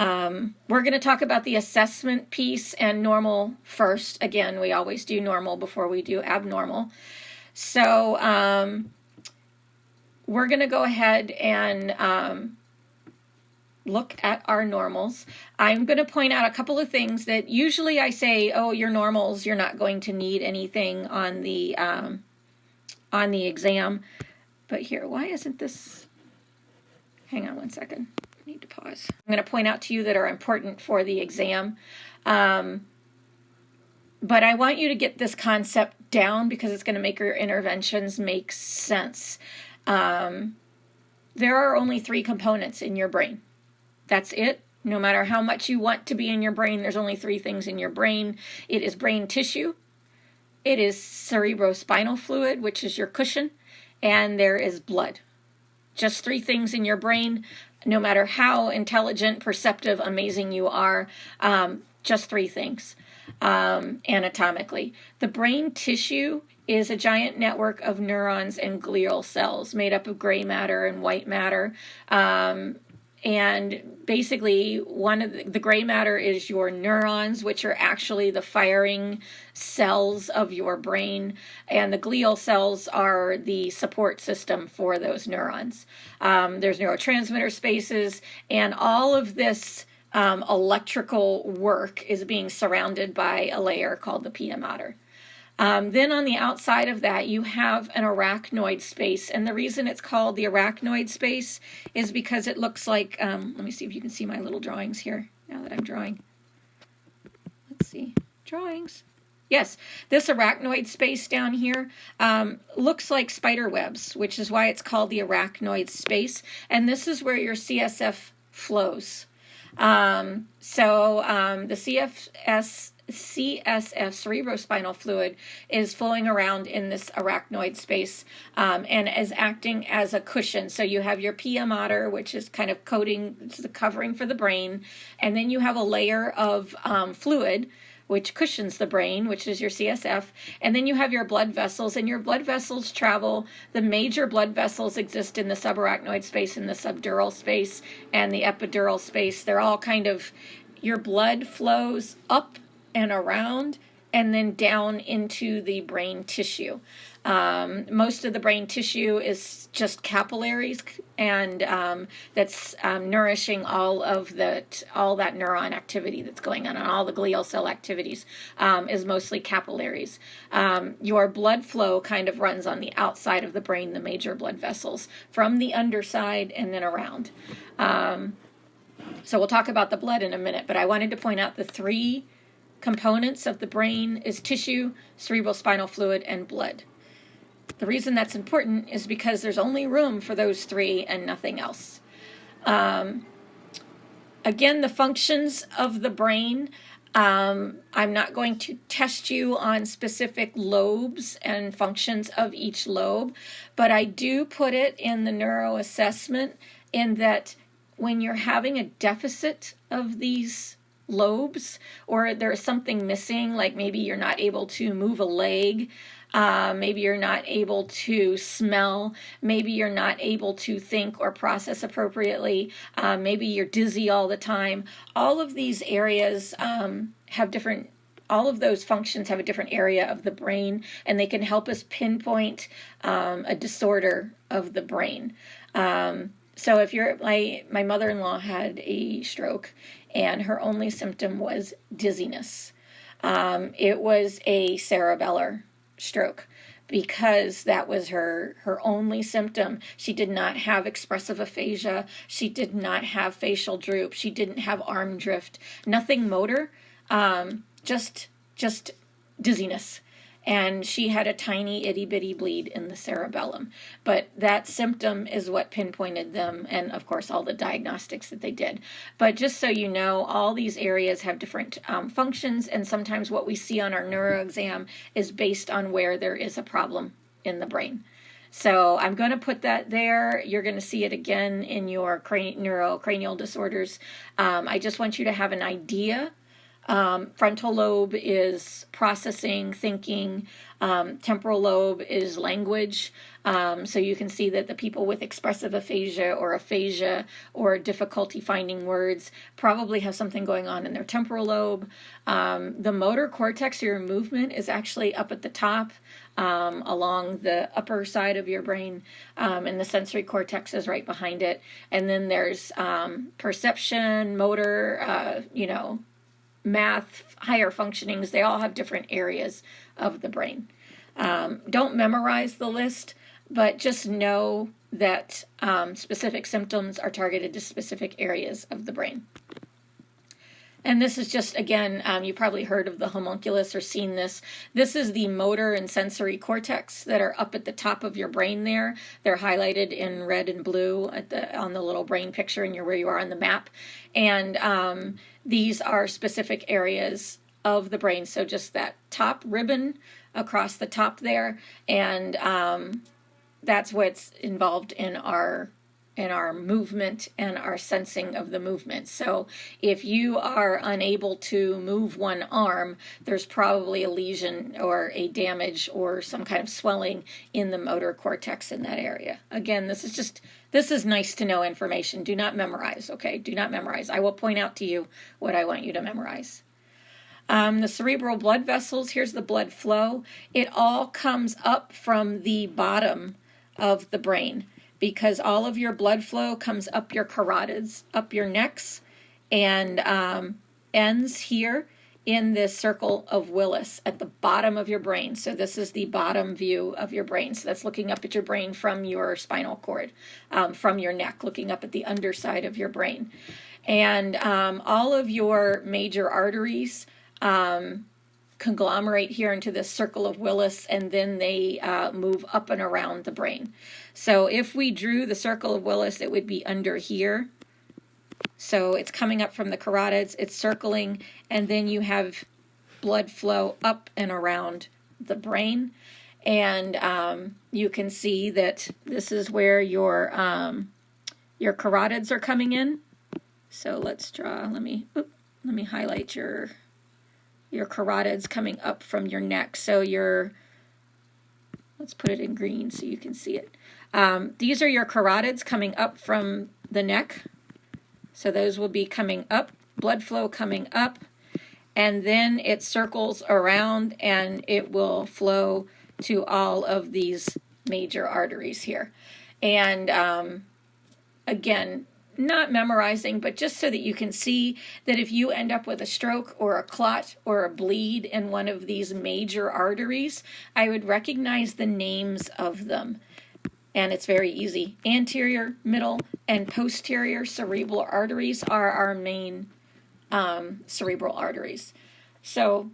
We're going to talk about the assessment piece and normal first. Again, we always do normal before we do abnormal. So we're going to go ahead and look at our normals. I'm going to point out a couple of things that usually I say, oh, your normals, you're not going to need anything on the exam. But here, why isn't this? Hang on one second. I need to pause. I'm going to point out to you that are important for the exam. But I want you to get this concept down because it's going to make your interventions make sense. There are only 3 components in your brain. That's it. No matter how much you want to be in your brain, there's only 3 things in your brain. It is brain tissue, it is cerebrospinal fluid, which is your cushion, and there is blood. Just 3 things in your brain, no matter how intelligent, perceptive, amazing you are, just 3 things anatomically. The brain tissue is a giant network of neurons and glial cells made up of gray matter and white matter. And basically, one of the gray matter is your neurons, which are actually the firing cells of your brain, and the glial cells are the support system for those neurons. There's neurotransmitter spaces, and all of this electrical work is being surrounded by a layer called the pia mater. Then on the outside of that, you have an arachnoid space. And the reason it's called the arachnoid space is because it looks like, let me see if you can see my little drawings here now that I'm drawing. Let's see, drawings. Yes, this arachnoid space down here looks like spider webs, which is why it's called the arachnoid space. And this is where your CSF flows. The CSF, cerebrospinal fluid, is flowing around in this arachnoid space and is acting as a cushion. So you have your pia mater, which is kind of coating, it's the covering for the brain, and then you have a layer of fluid, which cushions the brain, which is your CSF, and then you have your blood vessels, and your blood vessels travel. The major blood vessels exist in the subarachnoid space, and the subdural space, and the epidural space. They're all kind of, your blood flows up and around and then down into the brain tissue. Most of the brain tissue is just capillaries, and that's nourishing all that neuron activity that's going on, and all the glial cell activities is mostly capillaries. Your blood flow kind of runs on the outside of the brain, the major blood vessels, from the underside and then around. So we'll talk about the blood in a minute, but I wanted to point out the 3 components of the brain is tissue, cerebrospinal fluid, and blood. The reason that's important is because there's only room for those 3 and nothing else. Again, the functions of the brain, I'm not going to test you on specific lobes and functions of each lobe, but I do put it in the neuro assessment in that when you're having a deficit of these lobes, or there's something missing, like maybe you're not able to move a leg, maybe you're not able to smell, maybe you're not able to think or process appropriately, maybe you're dizzy all the time. All of these areas have different, all of those functions have a different area of the brain, and they can help us pinpoint a disorder of the brain. So if you're, my mother-in-law had a stroke, and her only symptom was dizziness. It was a cerebellar stroke because that was her only symptom. She did not have expressive aphasia. She did not have facial droop. She didn't have arm drift. Nothing motor, just dizziness. And she had a tiny itty-bitty bleed in the cerebellum. But that symptom is what pinpointed them, and of course all the diagnostics that they did. But just so you know, all these areas have different functions, and sometimes what we see on our neuro exam is based on where there is a problem in the brain. So I'm going to put that there. You're going to see it again in your neurocranial disorders. I just want you to have an idea Frontal lobe is processing, thinking. Temporal lobe is language. So you can see that the people with expressive aphasia or difficulty finding words probably have something going on in their temporal lobe. The motor cortex, your movement, is actually up at the top along the upper side of your brain, and the sensory cortex is right behind it. And then there's perception, motor, math, higher functionings. They all have different areas of the brain. Don't memorize the list, but just know that specific symptoms are targeted to specific areas of the brain. And this is just, again, you probably heard of the homunculus or seen this. This is the motor and sensory cortex that are up at the top of your brain there. They're highlighted in red and blue on the little brain picture and where you are on the map. And these are specific areas of the brain. So just that top ribbon across the top there. And that's what's involved in our movement and our sensing of the movement. So if you are unable to move one arm, there's probably a lesion or a damage or some kind of swelling in the motor cortex in that area. Again, this is nice to know information. Do not memorize, okay? Do not memorize. I will point out to you what I want you to memorize. The cerebral blood vessels, here's the blood flow. It all comes up from the bottom of the brain, because all of your blood flow comes up your carotids, up your necks, and ends here in this circle of Willis at the bottom of your brain. So this is the bottom view of your brain. So that's looking up at your brain from your spinal cord, from your neck, looking up at the underside of your brain. And all of your major arteries conglomerate here into this circle of Willis, and then they move up and around the brain. So if we drew the circle of Willis, it would be under here. So it's coming up from the carotids, it's circling, and then you have blood flow up and around the brain. And you can see that this is where your carotids are coming in. So let's draw, let me highlight your carotids coming up from your neck. So let's put it in green so you can see it. These are your carotids coming up from the neck. So those will be coming up, blood flow coming up, and then it circles around and it will flow to all of these major arteries here. And again, not memorizing, but just so that you can see that if you end up with a stroke or a clot or a bleed in one of these major arteries, I would recognize the names of them. And it's very easy. Anterior, middle, and posterior cerebral arteries are our main cerebral arteries. So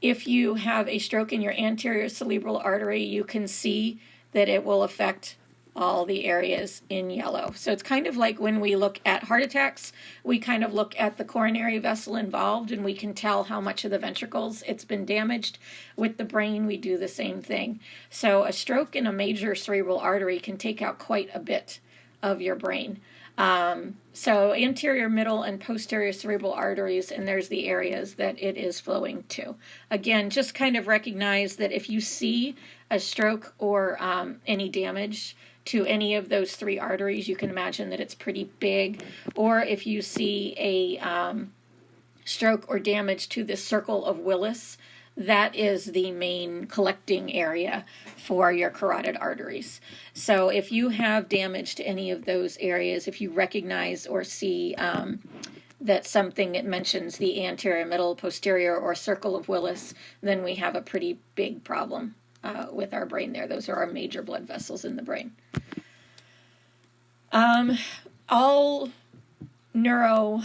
if you have a stroke in your anterior cerebral artery, you can see that it will affect all the areas in yellow. So it's kind of like when we look at heart attacks, we kind of look at the coronary vessel involved and we can tell how much of the ventricles it's been damaged. With the brain, we do the same thing. So a stroke in a major cerebral artery can take out quite a bit of your brain. So anterior, middle, and posterior cerebral arteries, and there's the areas that it is flowing to. Again, just kind of recognize that if you see a stroke or any damage to any of those three arteries, you can imagine that it's pretty big. Or if you see a stroke or damage to the circle of Willis, that is the main collecting area for your carotid arteries. So if you have damage to any of those areas, if you recognize or see that something that mentions the anterior, middle, posterior, or circle of Willis, then we have a pretty big problem with our brain there. Those are our major blood vessels in the brain. All neuro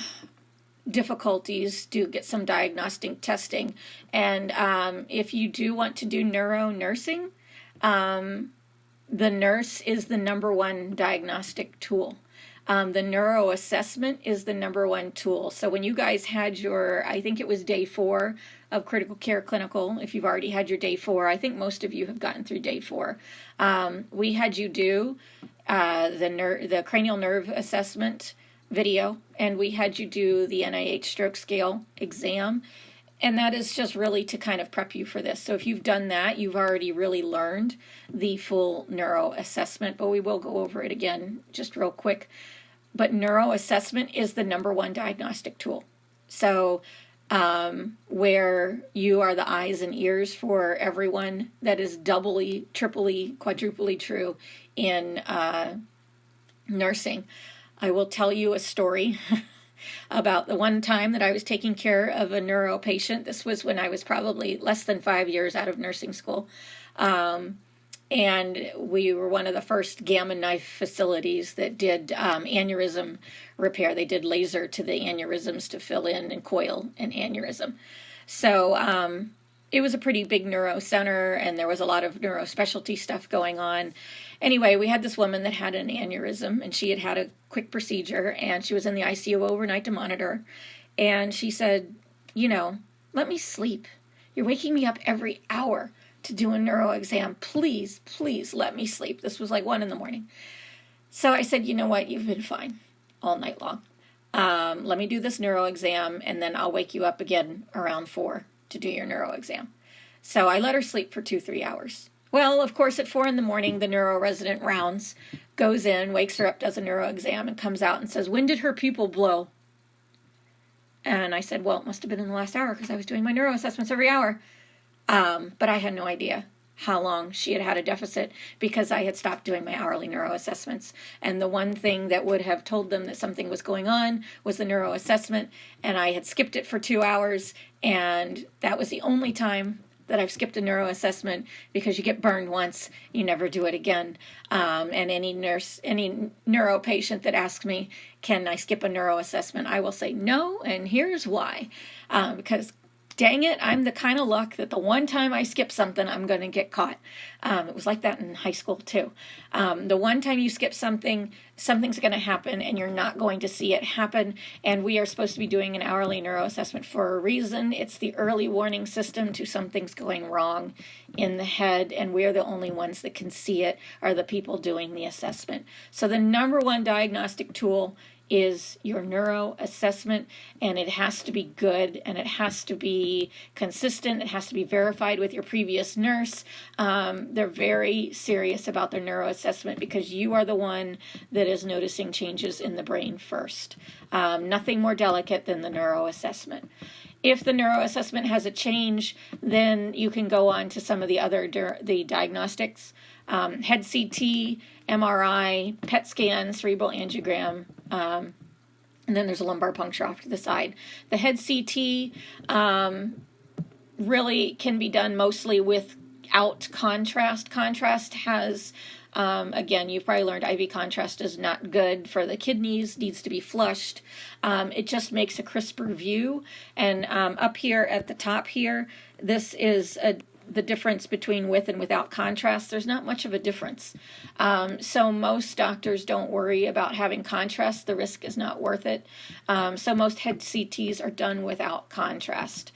difficulties do get some diagnostic testing, and if you do want to do neuro nursing, the nurse is the #1 diagnostic tool. The neuro assessment is the #1 tool. So when you guys had your, I think it was day 4 of critical care clinical, if you've already had your day 4, I think most of you have gotten through day 4. We had you do the cranial nerve assessment video, and we had you do the NIH stroke scale exam. And that is just really to kind of prep you for this. So if you've done that, you've already really learned the full neuro assessment, but we will go over it again just real quick. But neuro assessment is the #1 diagnostic tool. So where you are the eyes and ears for everyone, that is doubly, triply, quadruply true in nursing. I will tell you a story about the one time that I was taking care of a neuro patient. This was when I was probably less than 5 years out of nursing school. And we were one of the first gamma knife facilities that did aneurysm repair. They did laser to the aneurysms to fill in and coil an aneurysm. So it was a pretty big neuro center, and there was a lot of neuro specialty stuff going on. Anyway, we had this woman that had an aneurysm, and she had had a quick procedure, and she was in the ICU overnight to monitor. And she said, let me sleep. You're waking me up every hour to do a neuro exam. Please, please let me sleep. This was like 1 a.m. So I said, you know what? You've been fine all night long. Let me do this neuro exam, and then I'll wake you up again around 4 to do your neuro exam. So I let her sleep for 2-3 hours. Well, of course, at 4 a.m, the neuro resident rounds, goes in, wakes her up, does a neuro exam, and comes out and says, when did her pupil blow? And I said, well, it must have been in the last hour because I was doing my neuro assessments every hour. But I had no idea how long she had had a deficit because I had stopped doing my hourly neuro assessments. And the one thing that would have told them that something was going on was the neuro assessment. And I had skipped it for 2 hours. And that was the only time that I've skipped a neuro assessment, because you get burned once, you never do it again. And any neuro patient that asks me, can I skip a neuro assessment? I will say no, and here's why. Because dang it, I'm the kind of luck that the one time I skip something, I'm going to get caught. It was like that in high school, too. The one time you skip something, something's going to happen, and you're not going to see it happen. And we are supposed to be doing an hourly neuro assessment for a reason. It's the early warning system to something's going wrong in the head, and we're the only ones that can see it, are the people doing the assessment. So the #1 diagnostic tool is your neuro assessment, and it has to be good, and it has to be consistent. It has to be verified with your previous nurse. They're very serious about their neuro assessment because you are the one that is noticing changes in the brain first. Nothing more delicate than the neuro assessment. If the neuro assessment has a change, then you can go on to some of the other the diagnostics. Head CT, MRI, PET scan, cerebral angiogram, and then there's a lumbar puncture off to the side. The head CT really can be done mostly without contrast. Contrast has, again, you've probably learned IV contrast is not good for the kidneys, needs to be flushed. It just makes a crisper view. And up here at the top here, this is the difference between with and without contrast. There's not much of a difference. So most doctors don't worry about having contrast. The risk is not worth it. So most head CTs are done without contrast.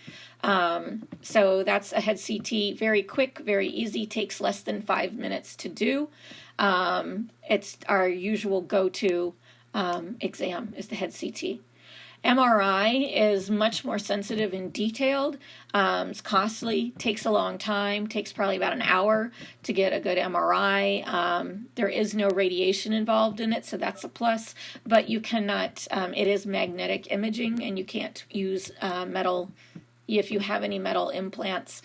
So that's a head CT, very quick, very easy, takes less than 5 minutes to do. It's our usual go-to exam is the head CT. MRI is much more sensitive and detailed. It's costly, takes a long time, takes probably about an hour to get a good MRI. There is no radiation involved in it, so that's a plus, but you cannot, it is magnetic imaging, and you can't use metal. If you have any metal implants,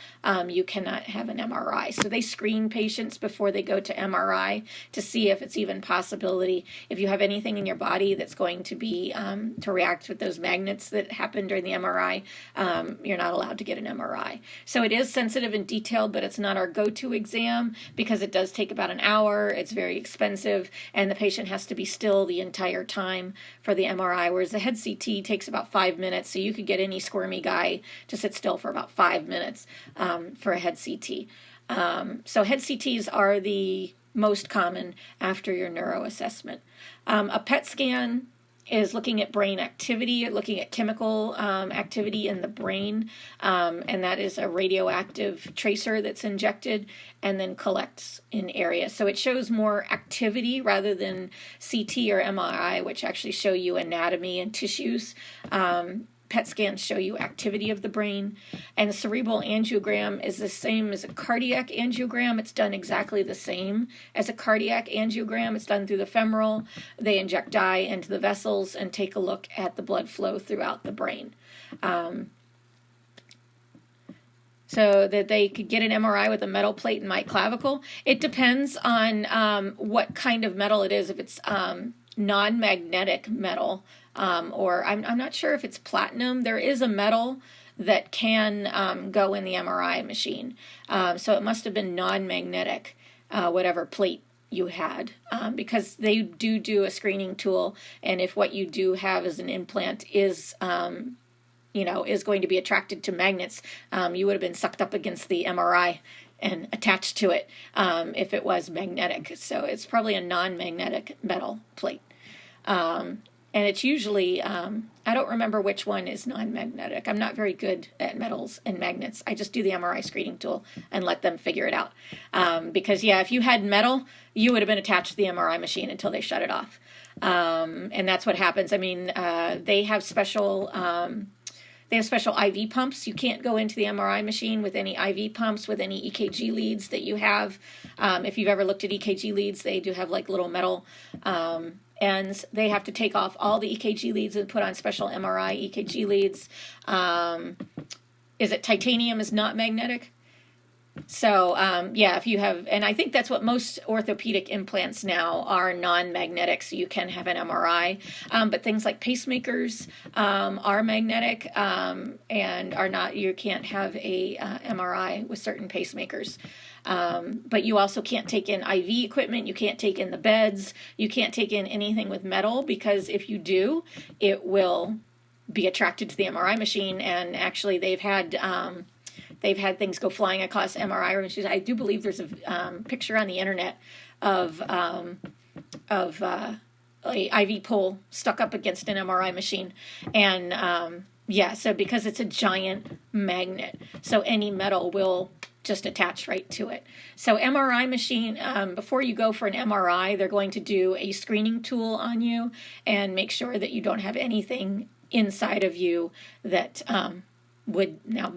you cannot have an MRI. So they screen patients before they go to MRI to see if it's even possibility. If you have anything in your body that's going to be to react with those magnets that happen during the MRI, you're not allowed to get an MRI. So it is sensitive and detailed, but it's not our go-to exam because it does take about an hour. It's very expensive, and the patient has to be still the entire time for the MRI, whereas the head CT takes about 5 minutes, so you could get any squirmy guy to sit still for about 5 minutes for a head CT. So head CTs are the most common after your neuro assessment. A PET scan is looking at brain activity, looking at chemical activity in the brain, and that is a radioactive tracer that's injected and then collects in areas. So it shows more activity rather than CT or MRI, which actually show you anatomy and tissues. PET scans show you activity of the brain. And the cerebral angiogram is the same as a cardiac angiogram. It's done exactly the same as a cardiac angiogram. It's done through the femoral. They inject dye into the vessels and take a look at the blood flow throughout the brain. So that they could get an MRI with a metal plate in my clavicle. It depends on what kind of metal it is. If it's non-magnetic metal, or I'm not sure if it's platinum. There is a metal that can go in the MRI machine. So it must have been non-magnetic, whatever plate you had, because they do a screening tool. And if what you do have as an implant is is going to be attracted to magnets, you would have been sucked up against the MRI and attached to it if it was magnetic. So it's probably a non-magnetic metal plate. And it's usually, I don't remember which one is non-magnetic. I'm not very good at metals and magnets. I just do the MRI screening tool and let them figure it out. Because, yeah, if you had metal, you would have been attached to the MRI machine until they shut it off. And that's what happens. I mean, they have special IV pumps. You can't go into the MRI machine with any IV pumps, with any EKG leads that you have. If you've ever looked at EKG leads, they do have like little metal ends. They have to take off all the EKG leads and put on special MRI EKG leads. Is it titanium is not magnetic? So, yeah, if you have, and I think that's what most orthopedic implants now are, non-magnetic, so you can have an MRI. But things like pacemakers are magnetic and are not, you can't have a MRI with certain pacemakers. But you also can't take in IV equipment, you can't take in the beds, you can't take in anything with metal, because if you do, it will be attracted to the MRI machine. And actually they've had things go flying across MRI machines. I do believe there's a picture on the internet of a IV pole stuck up against an MRI machine. And yeah, so because it's a giant magnet, so any metal will just attach right to it. So MRI machine, before you go for an MRI, they're going to do a screening tool on you and make sure that you don't have anything inside of you that would now,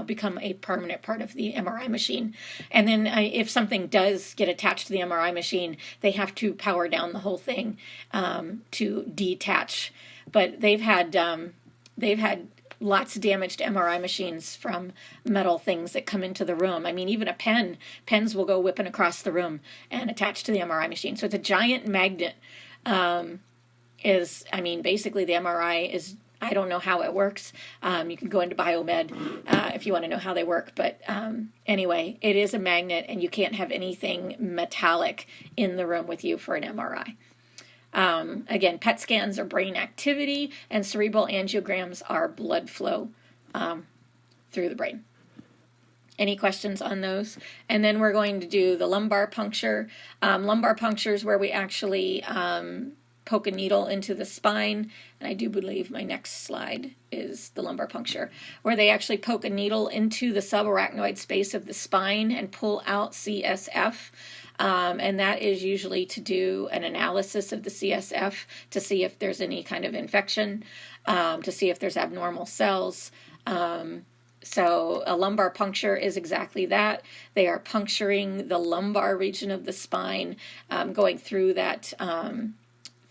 become a permanent part of the MRI machine. And then if something does get attached to the MRI machine, they have to power down the whole thing to detach. But they've had lots of damaged MRI machines from metal things that come into the room. I mean, even pens will go whipping across the room and attach to the MRI machine. So it's a giant magnet. Basically the MRI is, I don't know how it works. You can go into biomed if you want to know how they work. But anyway, it is a magnet, and you can't have anything metallic in the room with you for an MRI. Again, PET scans are brain activity, and cerebral angiograms are blood flow through the brain. Any questions on those? And then we're going to do the lumbar puncture. Lumbar puncture is where we actually poke a needle into the spine, and I do believe my next slide is the lumbar puncture, where they actually poke a needle into the subarachnoid space of the spine and pull out CSF, and that is usually to do an analysis of the CSF to see if there's any kind of infection, to see if there's abnormal cells. So a lumbar puncture is exactly that. They are puncturing the lumbar region of the spine, going through that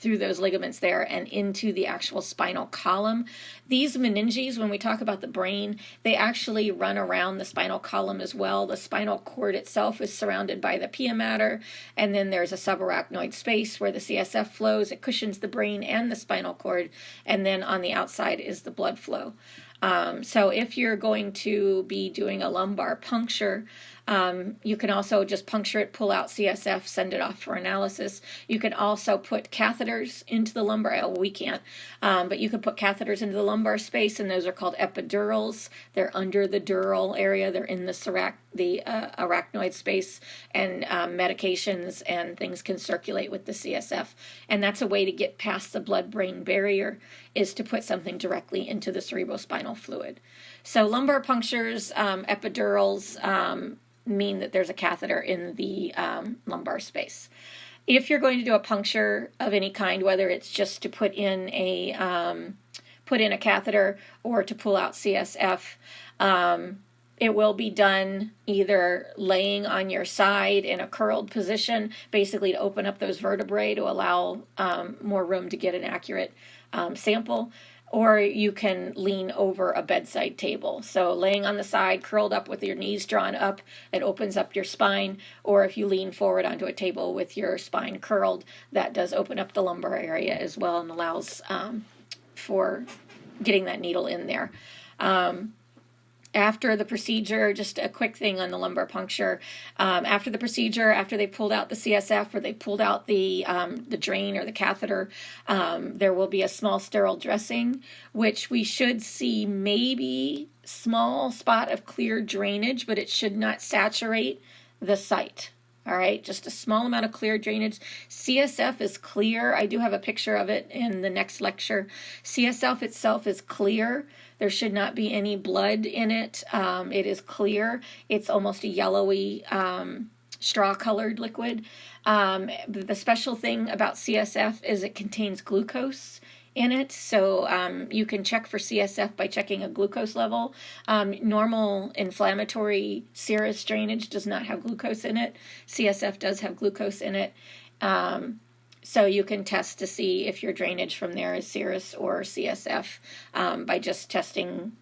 through those ligaments there and into the actual spinal column. These meninges, when we talk about the brain, they actually run around the spinal column as well. The spinal cord itself is surrounded by the pia mater, and then there's a subarachnoid space where the CSF flows. It cushions the brain and the spinal cord, and then on the outside is the blood flow. So if you're going to be doing a lumbar puncture, you can also just puncture it, pull out CSF, send it off for analysis. You can also put catheters into the lumbar. Well, we can't, but you can put catheters into the lumbar space, and those are called epidurals. They're under the dural area. They're in the arachnoid space, and medications and things can circulate with the CSF. And that's a way to get past the blood-brain barrier, is to put something directly into the cerebrospinal fluid. So lumbar punctures, epidurals, mean that there's a catheter in the lumbar space. If you're going to do a puncture of any kind, whether it's just to put in a put in a catheter or to pull out CSF. It will be done either laying on your side in a curled position, basically to open up those vertebrae to allow more room to get an accurate sample, or you can lean over a bedside table. So laying on the side, curled up with your knees drawn up, it opens up your spine, or if you lean forward onto a table with your spine curled, that does open up the lumbar area as well and allows for getting that needle in there. After the procedure, just a quick thing on the lumbar puncture. After the procedure, after they pulled out the CSF or they pulled out the drain or the catheter, there will be a small sterile dressing, which we should see maybe small spot of clear drainage, but it should not saturate the site. All right, just a small amount of clear drainage. CSF is clear. I do have a picture of it in the next lecture. CSF itself is clear. There should not be any blood in it. It is clear. It's almost a yellowy, straw-colored liquid. The special thing about CSF is it contains glucose in it, so you can check for CSF by checking a glucose level. Normal inflammatory serous drainage does not have glucose in it. CSF does have glucose in it. So you can test to see if your drainage from there is serous or CSF by just testing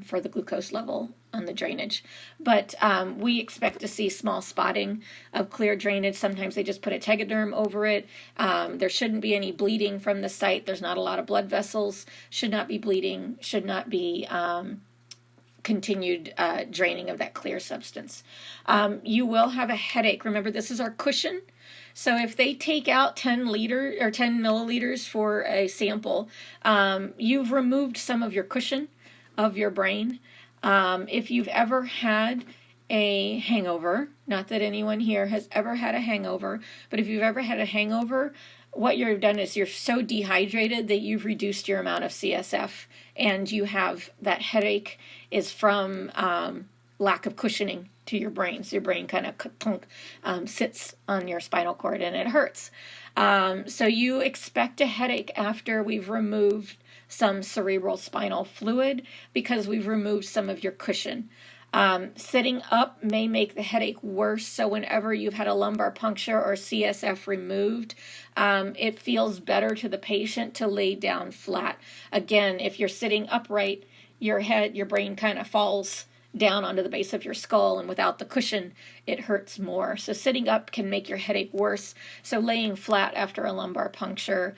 for the glucose level on the drainage. But we expect to see small spotting of clear drainage. Sometimes they just put a tegaderm over it. There shouldn't be any bleeding from the site. There's not a lot of blood vessels. Should not be bleeding. Should not be continued draining of that clear substance. You will have a headache. Remember, this is our cushion. So if they take out 10 milliliters for a sample, you've removed some of your cushion of your brain. If you've ever had a hangover, not that anyone here has ever had a hangover, but if you've ever had a hangover, what you've done is you're so dehydrated that you've reduced your amount of CSF, and you have that headache is from lack of cushioning to your brain. So your brain kind of sits on your spinal cord and it hurts. So you expect a headache after we've removed some cerebral spinal fluid because we've removed some of your cushion. Sitting up may make the headache worse. So whenever you've had a lumbar puncture or CSF removed, it feels better to the patient to lay down flat. Again, if you're sitting upright, your brain kind of falls down onto the base of your skull, and without the cushion, it hurts more. So sitting up can make your headache worse. So laying flat after a lumbar puncture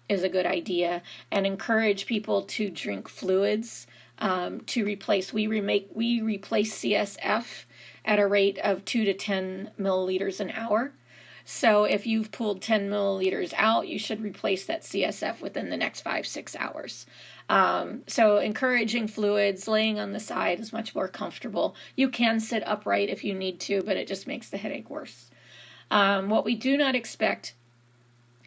is a good idea, and encourage people to drink fluids to replace. We replace CSF at a rate of 2 to 10 milliliters an hour. So if you've pulled 10 milliliters out, you should replace that CSF within the next 5-6 hours. So encouraging fluids, laying on the side is much more comfortable. You can sit upright if you need to, but it just makes the headache worse. What we do not expect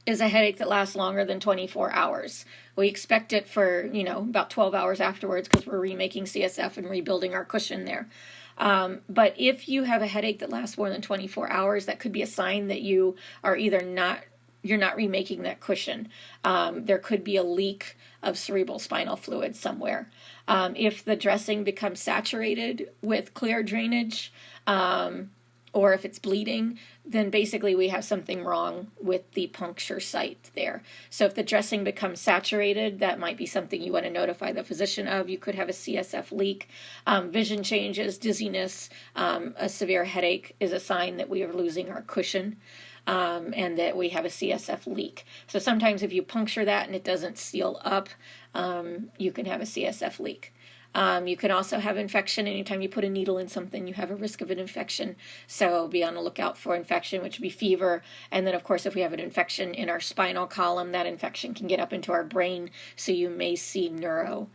is a headache that lasts longer than 24 hours. We expect it for, about 12 hours afterwards because we're remaking CSF and rebuilding our cushion there. But if you have a headache that lasts more than 24 hours, that could be a sign that you are you're not remaking that cushion. There could be a leak of cerebral spinal fluid somewhere. If the dressing becomes saturated with clear drainage, or if it's bleeding, then basically we have something wrong with the puncture site there. So if the dressing becomes saturated, that might be something you want to notify the physician of. You could have a CSF leak. Vision changes, dizziness, a severe headache is a sign that we are losing our cushion. And that we have a CSF leak. So sometimes if you puncture that and it doesn't seal up, you can have a CSF leak. You can also have infection. Anytime you put a needle in something, you have a risk of an infection. So be on the lookout for infection, which would be fever. And then, of course, if we have an infection in our spinal column, that infection can get up into our brain. So you may see neuro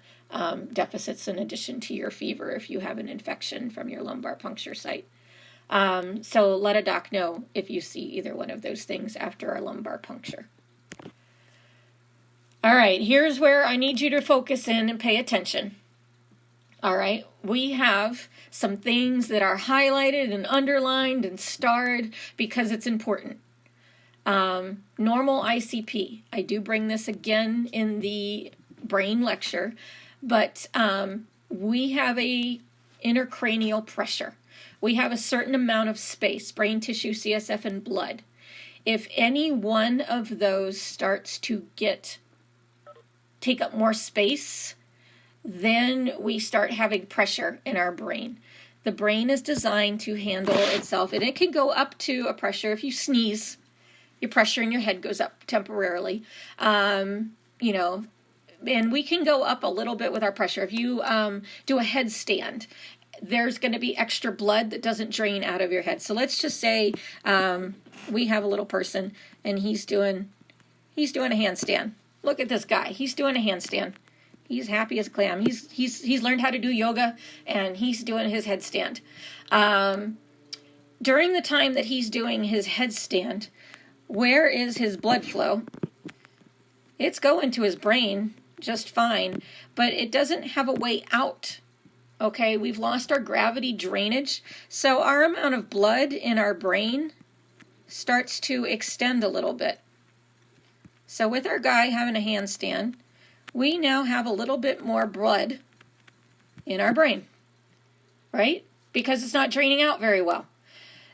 deficits in addition to your fever if you have an infection from your lumbar puncture site. So let a doc know if you see either one of those things after a lumbar puncture. All right, here's where I need you to focus in and pay attention. All right, we have some things that are highlighted and underlined and starred because it's important. Normal ICP. I do bring this again in the brain lecture, but we have a intracranial pressure. We have a certain amount of space, brain tissue, CSF, and blood. If any one of those starts to take up more space, then we start having pressure in our brain. The brain is designed to handle itself, and it can go up to a pressure. If you sneeze, your pressure in your head goes up temporarily. You know, and we can go up a little bit with our pressure. If you do a headstand, there's going to be extra blood that doesn't drain out of your head. So let's just say we have a little person, and he's doing a handstand. Look at this guy. He's doing a handstand. He's happy as a clam. He's learned how to do yoga, and he's doing his headstand. During the time that he's doing his headstand, where is his blood flow? It's going to his brain just fine, but it doesn't have a way out. Okay, we've lost our gravity drainage, so our amount of blood in our brain starts to extend a little bit. So with our guy having a handstand, we now have a little bit more blood in our brain, right? Because it's not draining out very well.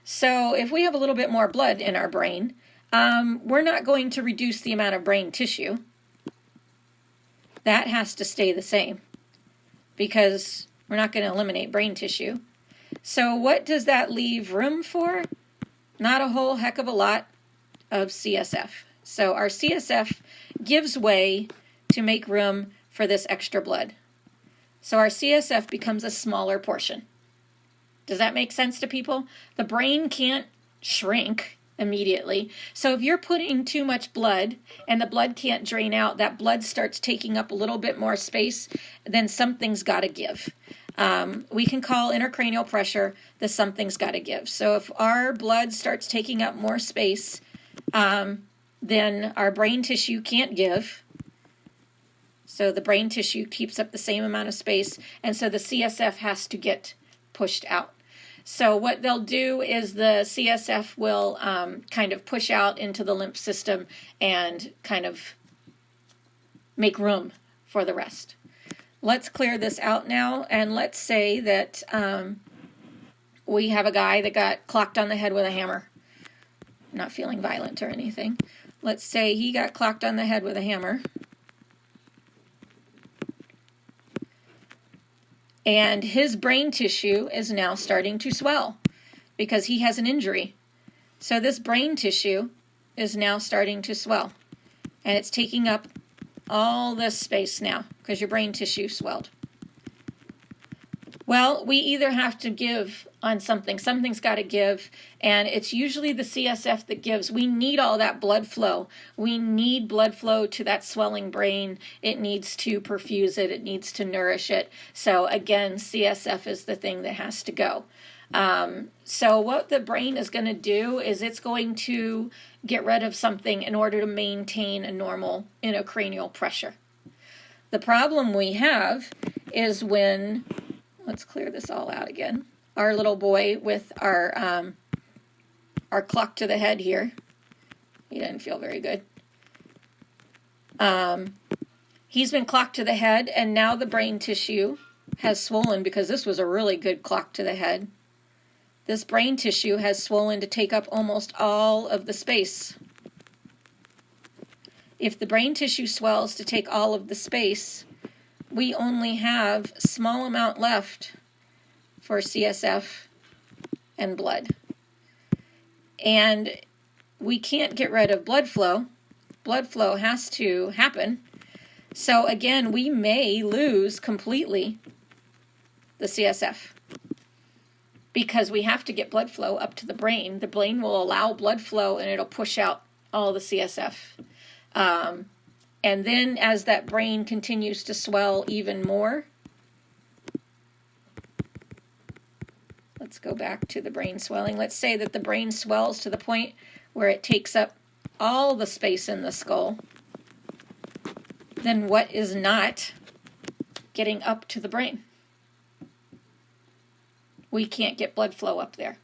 So if we have a little bit more blood in our brain, we're not going to reduce the amount of brain tissue. That has to stay the same because we're not going to eliminate brain tissue. So what does that leave room for? Not a whole heck of a lot of CSF. So our CSF gives way to make room for this extra blood. So our CSF becomes a smaller portion. Does that make sense to people? The brain can't shrink immediately. So if you're putting too much blood and the blood can't drain out, that blood starts taking up a little bit more space, then something's got to give. We can call intracranial pressure the something's got to give. So if our blood starts taking up more space, then our brain tissue can't give. So the brain tissue keeps up the same amount of space, and so the CSF has to get pushed out. So what they'll do is the CSF will kind of push out into the lymph system and kind of make room for the rest. Let's clear this out now, and let's say that we have a guy that got clocked on the head with a hammer. Not feeling violent or anything. Let's say he got clocked on the head with a hammer. And his brain tissue is now starting to swell because he has an injury. So this brain tissue is now starting to swell. And it's taking up all this space now because your brain tissue swelled. Well, we either have to give on something. Something's got to give, and it's usually the CSF that gives. We need all that blood flow. We need blood flow to that swelling brain. It needs to perfuse it. It needs to nourish it. So again, CSF is the thing that has to go. So what the brain is going to do is it's going to get rid of something in order to maintain a normal intracranial pressure. The problem we have is when, let's clear this all out again, our little boy with our clock to the head here, he didn't feel very good. He's been clocked to the head, and now the brain tissue has swollen because this was a really good clock to the head. This brain tissue has swollen to take up almost all of the space. If the brain tissue swells to take all of the space, we only have a small amount left for CSF and blood. And we can't get rid of blood flow. Blood flow has to happen. So again, we may lose completely the CSF because we have to get blood flow up to the brain. The brain will allow blood flow and it'll push out all the CSF. And then as that brain continues to swell even more, let's go back to the brain swelling. Let's say that the brain swells to the point where it takes up all the space in the skull. Then what is not getting up to the brain? We can't get blood flow up there.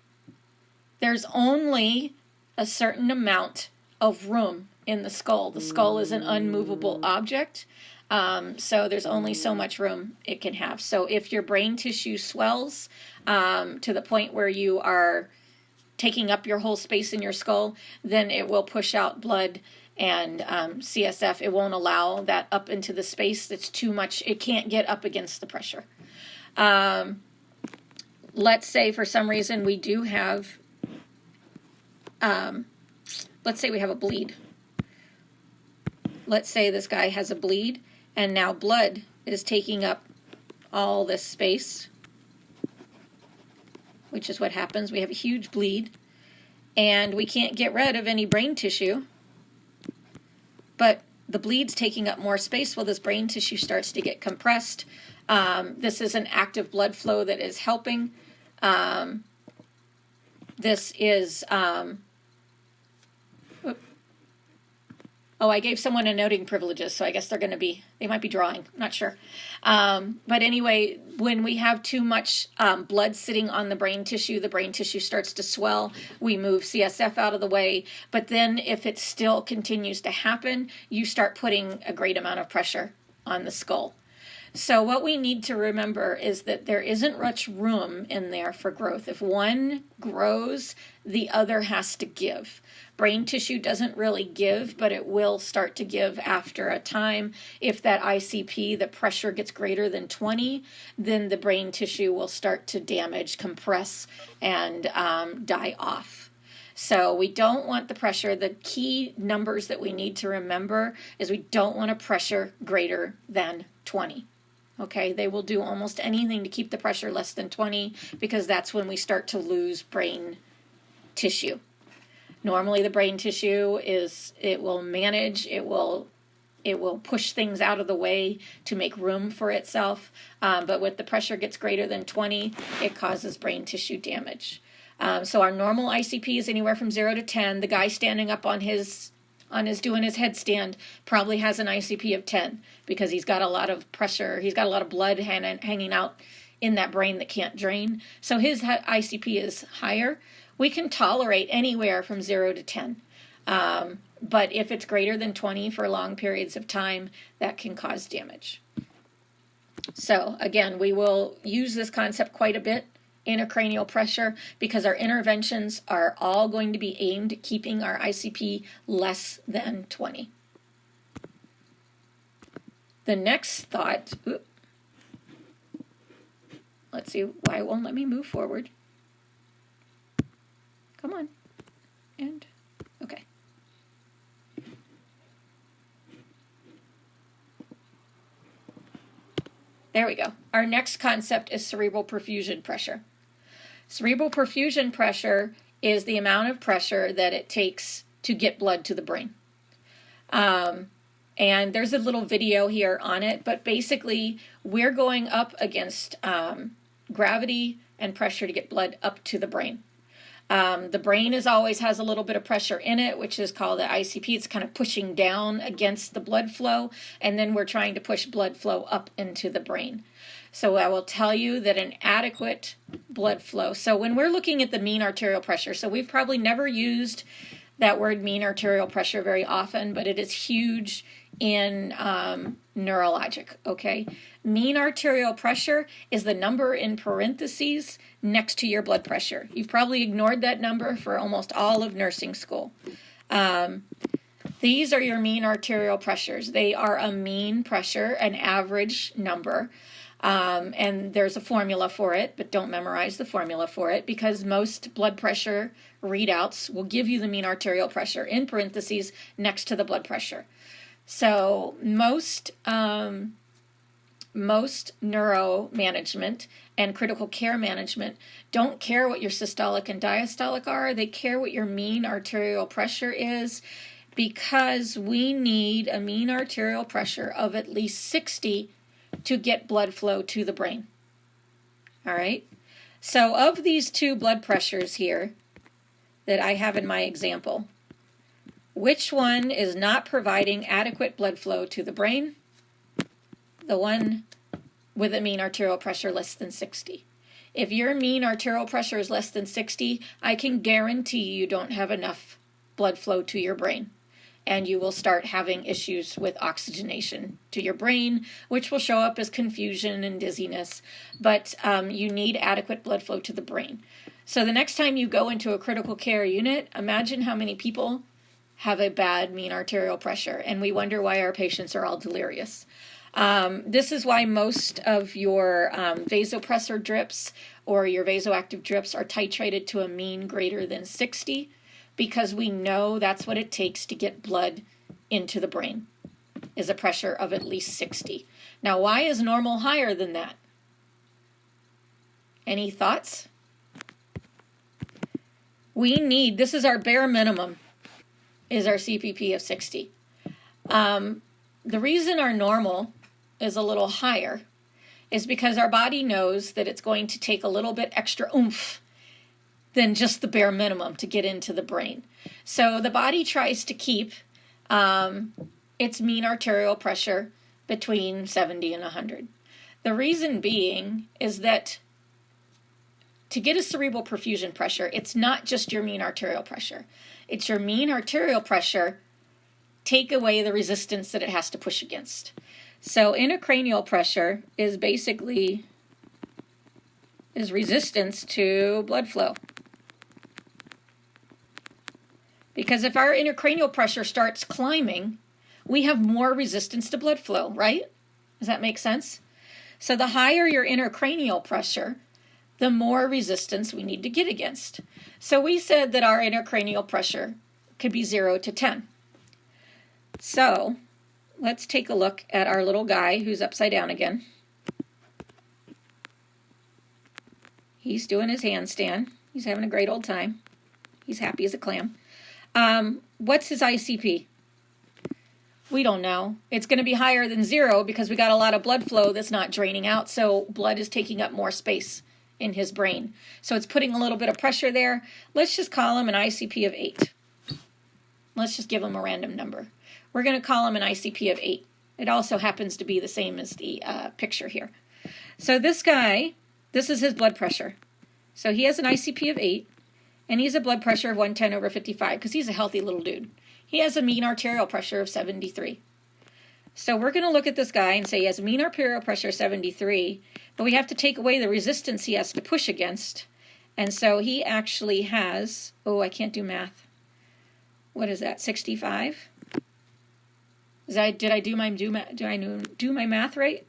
There's only a certain amount of room in the skull. The skull is an unmovable object. So there's only so much room it can have. So if your brain tissue swells to the point where you are taking up your whole space in your skull, then it will push out blood and CSF. It won't allow that up into the space. That's too much. It can't get up against the pressure. Let's say for some reason we do have, let's say we have a bleed. Let's say this guy has a bleed, and now blood is taking up all this space, which is what happens. We have a huge bleed, and we can't get rid of any brain tissue, but the bleed's taking up more space. Well, this brain tissue starts to get compressed. This is an active blood flow that is helping. This is, oh, I gave someone a noting privileges, so I guess they might be drawing, not sure. But anyway, when we have too much blood sitting on the brain tissue starts to swell. We move CSF out of the way. But then if it still continues to happen, you start putting a great amount of pressure on the skull. So what we need to remember is that there isn't much room in there for growth. If one grows, the other has to give. Brain tissue doesn't really give, but it will start to give after a time. If that ICP, the pressure gets greater than 20, then the brain tissue will start to damage, compress, and die off. So we don't want the pressure. The key numbers that we need to remember is we don't want a pressure greater than 20. Okay, they will do almost anything to keep the pressure less than 20 because that's when we start to lose brain tissue. Normally the brain tissue it will manage, it will push things out of the way to make room for itself, but when the pressure gets greater than 20, it causes brain tissue damage. So our normal ICP is anywhere from 0 to 10. The guy standing up on his doing his headstand probably has an ICP of 10 because he's got a lot of pressure, he's got a lot of blood hanging out in that brain that can't drain. So his ICP is higher. We can tolerate anywhere from 0 to 10. But if it's greater than 20 for long periods of time, that can cause damage. So again, we will use this concept quite a bit, intracranial pressure, because our interventions are all going to be aimed at keeping our ICP less than 20. The next thought, let's see why it won't let me move forward. Come on. And, okay. There we go. Our next concept is cerebral perfusion pressure. Cerebral perfusion pressure is the amount of pressure that it takes to get blood to the brain. And there's a little video here on it, but basically we're going up against gravity and pressure to get blood up to the brain. The brain always has a little bit of pressure in it, which is called the ICP. It's kind of pushing down against the blood flow, and then we're trying to push blood flow up into the brain. So I will tell you that an adequate blood flow, so when we're looking at the mean arterial pressure, so we've probably never used that word mean arterial pressure very often, but it is huge in neurologic, okay? Mean arterial pressure is the number in parentheses next to your blood pressure. You've probably ignored that number for almost all of nursing school. These are your mean arterial pressures. They are a mean pressure, an average number, and there's a formula for it, but don't memorize the formula for it because most blood pressure readouts will give you the mean arterial pressure in parentheses next to the blood pressure. So most neuro management and critical care management don't care what your systolic and diastolic are. They care what your mean arterial pressure is because we need a mean arterial pressure of at least 60 to get blood flow to the brain. All right? So of these two blood pressures here that I have in my example, which one is not providing adequate blood flow to the brain? The one with a mean arterial pressure less than 60. If your mean arterial pressure is less than 60, I can guarantee you don't have enough blood flow to your brain. and you will start having issues with oxygenation to your brain, which will show up as confusion and dizziness, but you need adequate blood flow to the brain. So the next time you go into a critical care unit, imagine how many people have a bad mean arterial pressure, and we wonder why our patients are all delirious. This is why most of your vasopressor drips or your vasoactive drips are titrated to a mean greater than 60, because we know that's what it takes to get blood into the brain, is a pressure of at least 60. Now, why is normal higher than that? Any thoughts? This is our bare minimum, is our CPP of 60. The reason our normal is a little higher is because our body knows that it's going to take a little bit extra oomph than just the bare minimum to get into the brain. So the body tries to keep its mean arterial pressure between 70 and 100. The reason being is that to get a cerebral perfusion pressure, it's not just your mean arterial pressure. It's your mean arterial pressure, take away the resistance that it has to push against. So intracranial pressure is basically resistance to blood flow. Because if our intracranial pressure starts climbing, we have more resistance to blood flow, right? Does that make sense? So the higher your intracranial pressure, the more resistance we need to get against. So we said that our intracranial pressure could be 0 to 10. So let's take a look at our little guy who's upside down again. He's doing his handstand. He's having a great old time. He's happy as a clam. What's his ICP? We don't know. It's going to be higher than 0 because we got a lot of blood flow that's not draining out, so blood is taking up more space in his brain. So it's putting a little bit of pressure there. Let's just call him an ICP of 8. Let's just give him a random number. We're going to call him an ICP of 8. It also happens to be the same as the picture here. So this guy, this is his blood pressure. So he has an ICP of 8, and he has a blood pressure of 110/55 because he's a healthy little dude. He has a mean arterial pressure of 73. So we're going to look at this guy and say he has a mean arterial pressure of 73, but we have to take away the resistance he has to push against. And so he actually has, I can't do math. What is that, 65? Did I do my math right?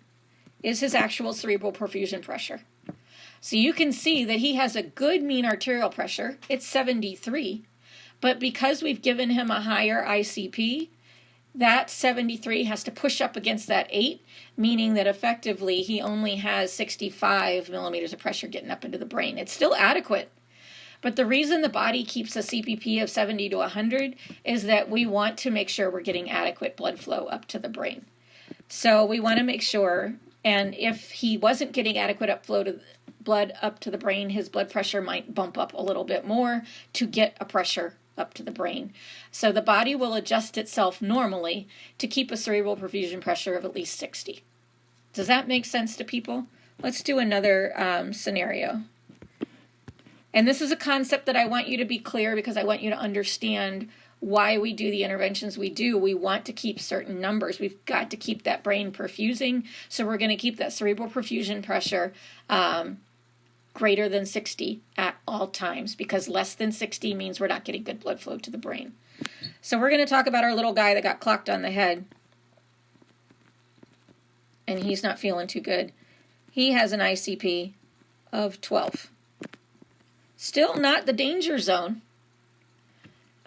Is his actual cerebral perfusion pressure. So you can see that he has a good mean arterial pressure. It's 73. But because we've given him a higher ICP, that 73 has to push up against that 8, meaning that effectively he only has 65 millimeters of pressure getting up into the brain. It's still adequate. But the reason the body keeps a CPP of 70 to 100 is that we want to make sure we're getting adequate blood flow up to the brain. So we want to make sure, and if he wasn't getting adequate blood up to the brain, his blood pressure might bump up a little bit more to get a pressure up to the brain. So the body will adjust itself normally to keep a cerebral perfusion pressure of at least 60. Does that make sense to people? Let's do another scenario. And this is a concept that I want you to be clear because I want you to understand why we do the interventions we do. We want to keep certain numbers. We've got to keep that brain perfusing. So we're going to keep that cerebral perfusion pressure greater than 60 at all times, because less than 60 means we're not getting good blood flow to the brain. So we're going to talk about our little guy that got clocked on the head. And he's not feeling too good. He has an ICP of 12. Still not the danger zone.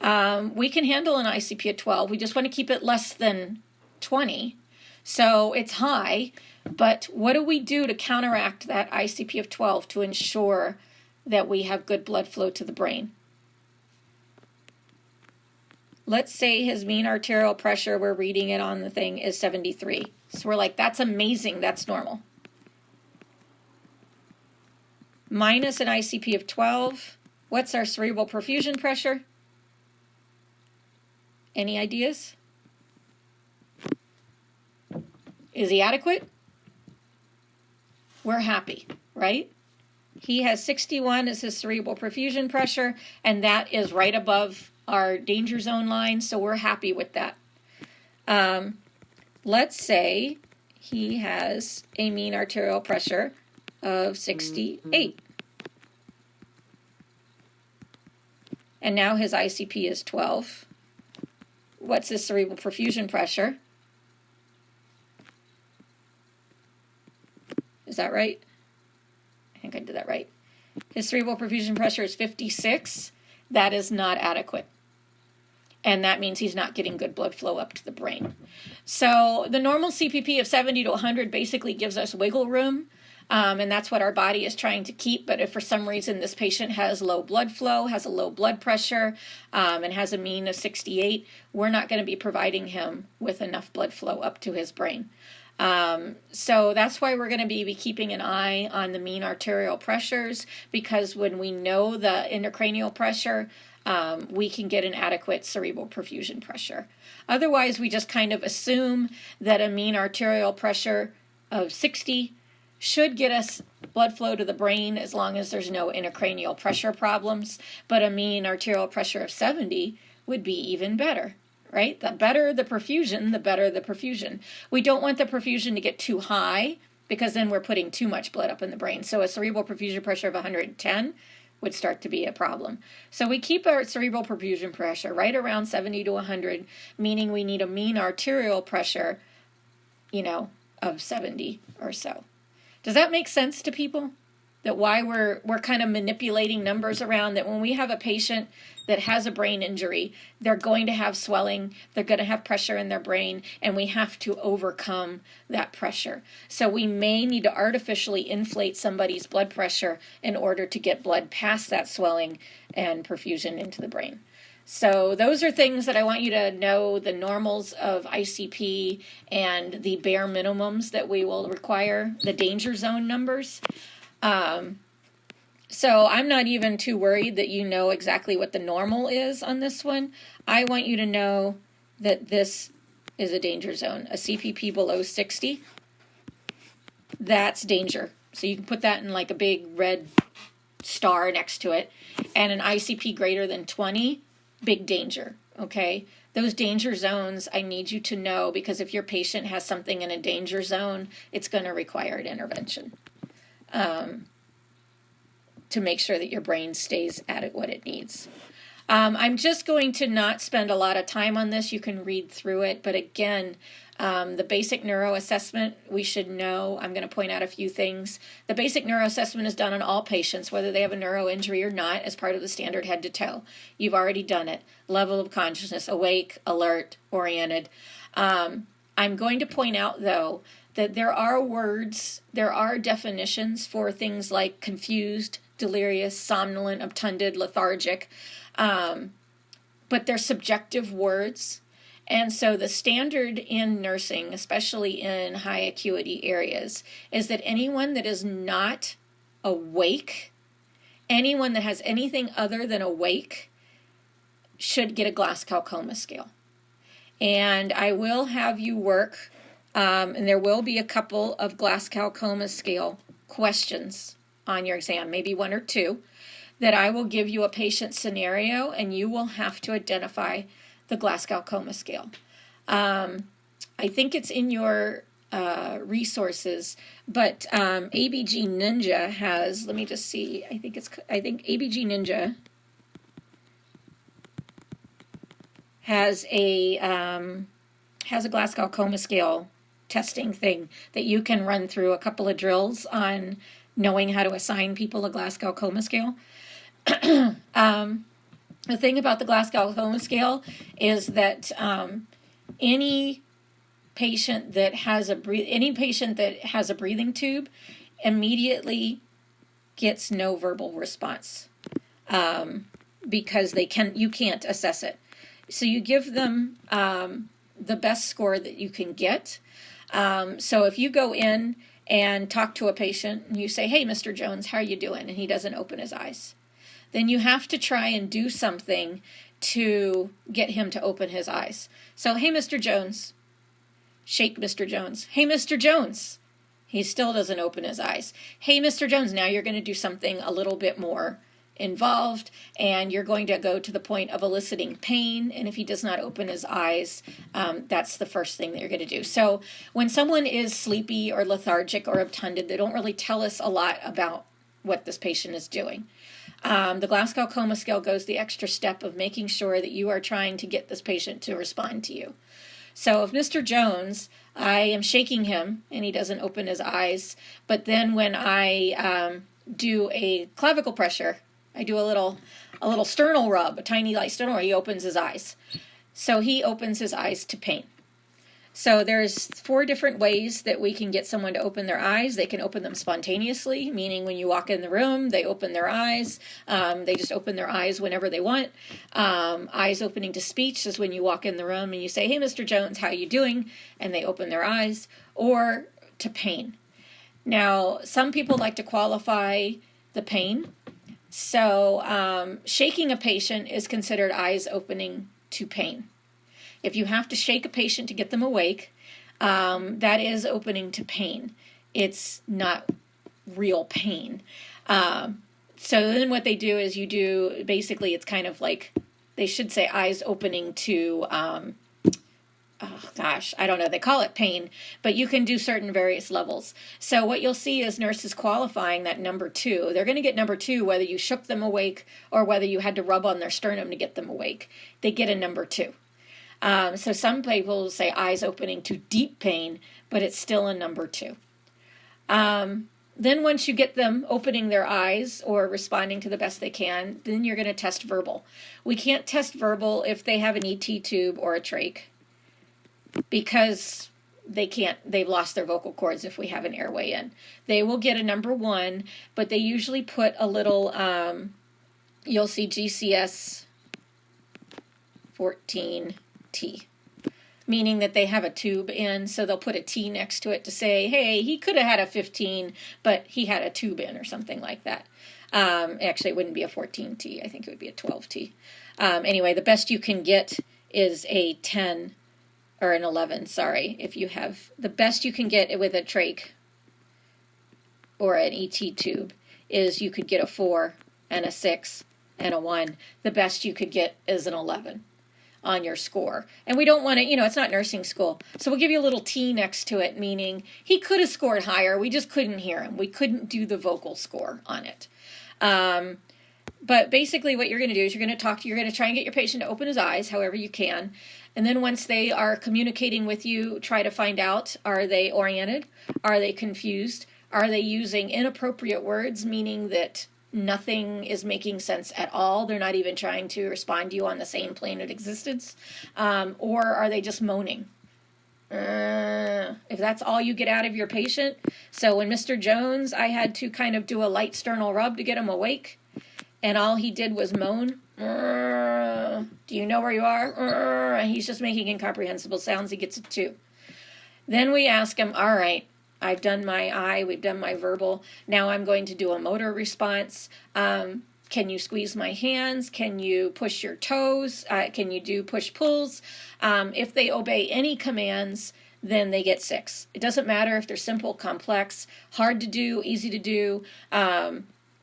We can handle an ICP of 12. We just want to keep it less than 20. So it's high, but what do we do to counteract that ICP of 12 to ensure that we have good blood flow to the brain? Let's say his mean arterial pressure, we're reading it on the thing, is 73. So we're like, that's amazing, that's normal. Minus an ICP of 12. What's our cerebral perfusion pressure? Any ideas? Is he adequate? We're happy, right? He has 61 as his cerebral perfusion pressure, and that is right above our danger zone line, so we're happy with that. Let's say he has a mean arterial pressure of 68. And now his ICP is 12. What's his cerebral perfusion pressure? Is that right? I think I did that right. His cerebral perfusion pressure is 56. That is not adequate. And that means he's not getting good blood flow up to the brain. So the normal CPP of 70 to 100 basically gives us wiggle room. And that's what our body is trying to keep. But if for some reason this patient has low blood flow, has a low blood pressure, and has a mean of 68, we're not going to be providing him with enough blood flow up to his brain. So that's why we're going to be keeping an eye on the mean arterial pressures, because when we know the intracranial pressure, we can get an adequate cerebral perfusion pressure. Otherwise, we just kind of assume that a mean arterial pressure of 60 should get us blood flow to the brain as long as there's no intracranial pressure problems, but a mean arterial pressure of 70 would be even better, right? The better the perfusion, the better the perfusion. We don't want the perfusion to get too high, because then we're putting too much blood up in the brain. So a cerebral perfusion pressure of 110 would start to be a problem. So we keep our cerebral perfusion pressure right around 70 to 100, meaning we need a mean arterial pressure, of 70 or so. Does that make sense to people? That why we're kind of manipulating numbers around, that when we have a patient that has a brain injury, they're going to have swelling, they're going to have pressure in their brain, and we have to overcome that pressure. So we may need to artificially inflate somebody's blood pressure in order to get blood past that swelling and perfusion into the brain. So those are things that I want you to know, the normals of ICP and the bare minimums that we will require, the danger zone numbers. So I'm not even too worried that you know exactly what the normal is on this one. I want you to know that this is a danger zone, a CPP below 60. That's danger. So you can put that in like a big red star next to it. And an ICP greater than 20, big danger, okay? Those danger zones I need you to know, because if your patient has something in a danger zone, it's going to require an intervention to make sure that your brain stays at what it needs. I'm just going to not spend a lot of time on this. You can read through it. But again, the basic neuro assessment, we should know. I'm going to point out a few things. The basic neuro assessment is done on all patients, whether they have a neuro injury or not, as part of the standard head to toe. You've already done it. Level of consciousness, awake, alert, oriented. I'm going to point out, though, that there are words, there are definitions for things like confused, delirious, somnolent, obtunded, lethargic, but they're subjective words. And so the standard in nursing, especially in high acuity areas, is that anyone that is not awake, anyone that has anything other than awake, should get a Glasgow Coma scale. And I will have you work, and there will be a couple of Glasgow Coma scale questions on your exam, maybe one or two, that I will give you a patient scenario and you will have to identify the Glasgow Coma scale. I think it's in your resources, but ABG Ninja has, let me just see, I think ABG Ninja has a Glasgow Coma scale testing thing that you can run through a couple of drills on knowing how to assign people a Glasgow Coma scale. The thing about the Glasgow Coma scale is that any patient that has a breathing tube immediately gets no verbal response because you can't assess it. So you give them the best score that you can get. So if you go in and talk to a patient and you say, "Hey, Mr. Jones, how are you doing?" and he doesn't open his eyes, then you have to try and do something to get him to open his eyes. So, "Hey, Mr. Jones," shake Mr. Jones. "Hey, Mr. Jones," He still doesn't open his eyes. Hey, Mr. Jones, now you're going to do something a little bit more involved, and you're going to go to the point of eliciting pain. And if he does not open his eyes, that's the first thing that you're going to do. So when someone is sleepy or lethargic or obtunded, they don't really tell us a lot about what this patient is doing. The Glasgow Coma Scale goes the extra step of making sure that you are trying to get this patient to respond to you. So if Mr. Jones, I am shaking him and he doesn't open his eyes, but then when I do a clavicle pressure, I do a little sternal rub, a tiny light sternal rub, he opens his eyes. So he opens his eyes to pain. So there's 4 different ways that we can get someone to open their eyes. They can open them spontaneously, meaning when you walk in the room, they open their eyes. They just open their eyes whenever they want. Eyes opening to speech is when you walk in the room and you say, hey, Mr. Jones, how you doing? And they open their eyes. Or to pain. Now, some people like to qualify the pain. So shaking a patient is considered eyes opening to pain. If you have to shake a patient to get them awake, that is opening to pain. It's not real pain. So then what they do is you do, basically it's kind of like, they should say eyes opening to, I don't know, they call it pain, but you can do certain various levels. So what you'll see is nurses qualifying that number 2. They're going to get number 2 whether you shook them awake or whether you had to rub on their sternum to get them awake. They get a number 2. So some people say eyes opening to deep pain, but it's still a number 2. Then once you get them opening their eyes or responding to the best they can, then you're going to test verbal. We can't test verbal if they have an ET tube or a trach because they've lost their vocal cords if we have an airway in. They will get a number 1, but they usually put a little, you'll see GCS 14T, meaning that they have a tube in, so they'll put a T next to it to say, hey, he could have had a 15, but he had a tube in or something like that. Actually, it wouldn't be a 14T. I think it would be a 12T. Anyway, the best you can get is a 10 or an 11, sorry. If you have, the best you can get with a trach or an ET tube is you could get a 4 and a 6 and a 1. The best you could get is an 11 on your score. And we don't want to, it's not nursing school. So we'll give you a little T next to it, meaning he could have scored higher. We just couldn't hear him. We couldn't do the vocal score on it. But basically what you're going to do is you're going to try and get your patient to open his eyes however you can. And then once they are communicating with you, try to find out, are they oriented? Are they confused? Are they using inappropriate words, meaning that nothing is making sense at all? They're not even trying to respond to you on the same plane of existence. Or are they just moaning? If that's all you get out of your patient. So when Mr. Jones, I had to kind of do a light sternal rub to get him awake. And all he did was moan. Do you know where you are? And he's just making incomprehensible sounds. He gets a 2. Then we ask him, all right, I've done my eye, we've done my verbal. Now I'm going to do a motor response. Can you squeeze my hands? Can you push your toes? Can you do push-pulls? If they obey any commands, then they get 6. It doesn't matter if they're simple, complex, hard to do, easy to do.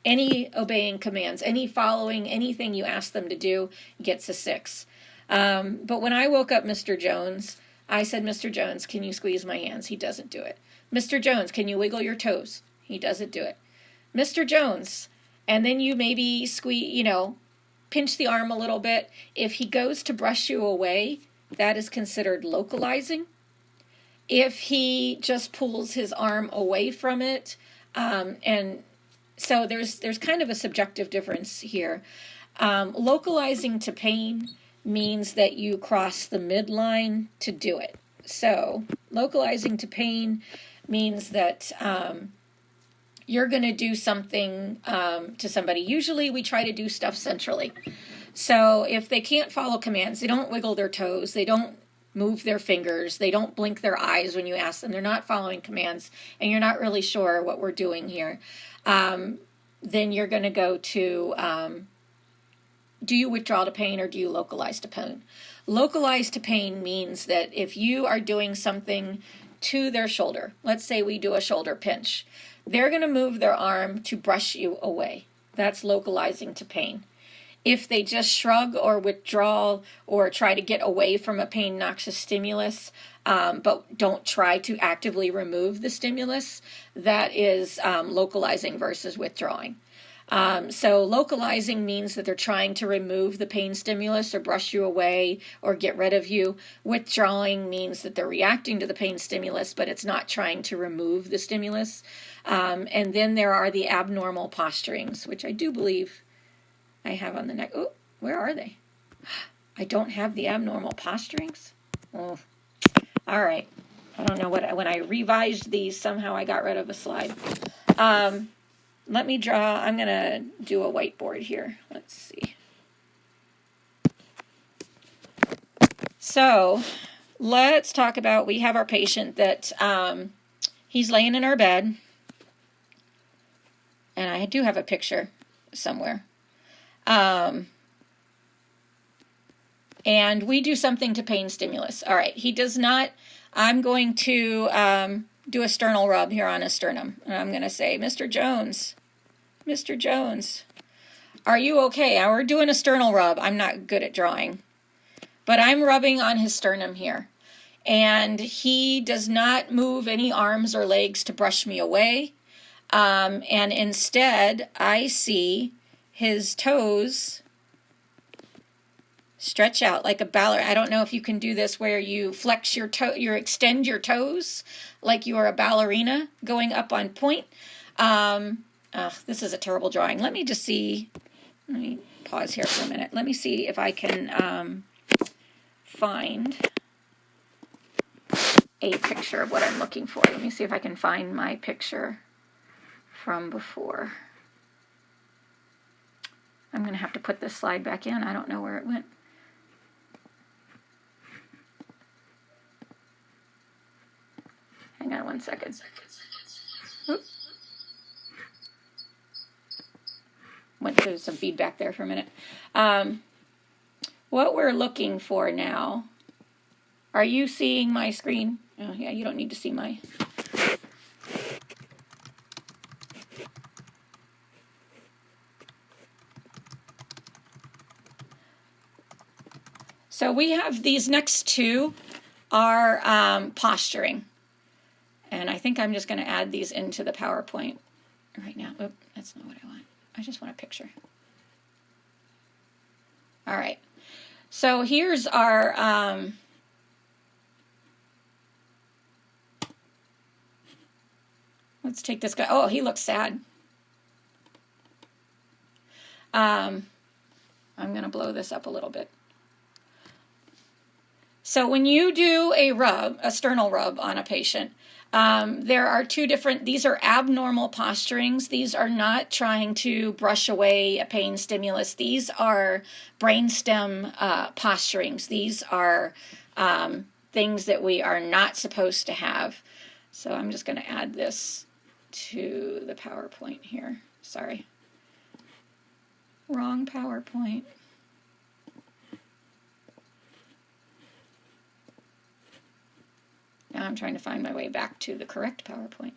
Any obeying commands, any following, anything you ask them to do gets a 6. But when I woke up Mr. Jones, I said, Mr. Jones, can you squeeze my hands? He doesn't do it. Mr. Jones, can you wiggle your toes? He doesn't do it. Mr. Jones, and then you maybe squeeze, pinch the arm a little bit. If he goes to brush you away, that is considered localizing. If he just pulls his arm away from it, and so there's kind of a subjective difference here. Localizing to pain means that you cross the midline to do it. So localizing to pain means that you're going to do something to somebody. Usually we try to do stuff centrally. So if they can't follow commands, they don't wiggle their toes, they don't move their fingers, they don't blink their eyes when you ask them, they're not following commands, and you're not really sure what we're doing here, then you're going to go to, do you withdraw to pain or do you localize to pain? Localize to pain means that if you are doing something to their shoulder. Let's say we do a shoulder pinch. They're going to move their arm to brush you away. That's localizing to pain. If they just shrug or withdraw or try to get away from a pain noxious stimulus, but don't try to actively remove the stimulus, that is localizing versus withdrawing. So localizing means that they're trying to remove the pain stimulus or brush you away or get rid of you. Withdrawing means that they're reacting to the pain stimulus, but it's not trying to remove the stimulus. And then there are the abnormal posturings, which I do believe I have on the neck. Oh, where are they? I don't have the abnormal posturings. Oh, all right. I don't know when I revised these, somehow I got rid of a slide. Let me draw. I'm going to do a whiteboard here. Let's see. So let's talk about, we have our patient that he's laying in our bed. And I do have a picture somewhere. And we do something to pain stimulus. All right, he does not, I'm going to do a sternal rub here on his sternum. And I'm going to say, Mr. Jones, are you okay? We're doing a sternal rub. I'm not good at drawing. But I'm rubbing on his sternum here. And he does not move any arms or legs to brush me away. And instead, I see his toes stretch out like a ballerina. I don't know if you can do this where you flex your toe, you extend your toes like you are a ballerina going up on point. This is a terrible drawing. Let me just see. Let me pause here for a minute. Let me see if I can find a picture of what I'm looking for. Let me see if I can find my picture from before. I'm going to have to put this slide back in. I don't know where it went. Hang on 1 second. Oops. Went through some feedback there for a minute. What we're looking for now, are you seeing my screen? Oh, yeah, you don't need to see my... So we have these next two are posturing. And I think I'm just going to add these into the PowerPoint right now. Oop, that's not what I want. I just want a picture. All right. So here's our... let's take this guy. Oh, he looks sad. I'm going to blow this up a little bit. So when you do a rub, a sternal rub on a patient, there are two different, these are abnormal posturings. These are not trying to brush away a pain stimulus. These are brainstem posturings. These are things that we are not supposed to have. So I'm just going to add this to the PowerPoint here. Sorry. Wrong PowerPoint. Now I'm trying to find my way back to the correct PowerPoint.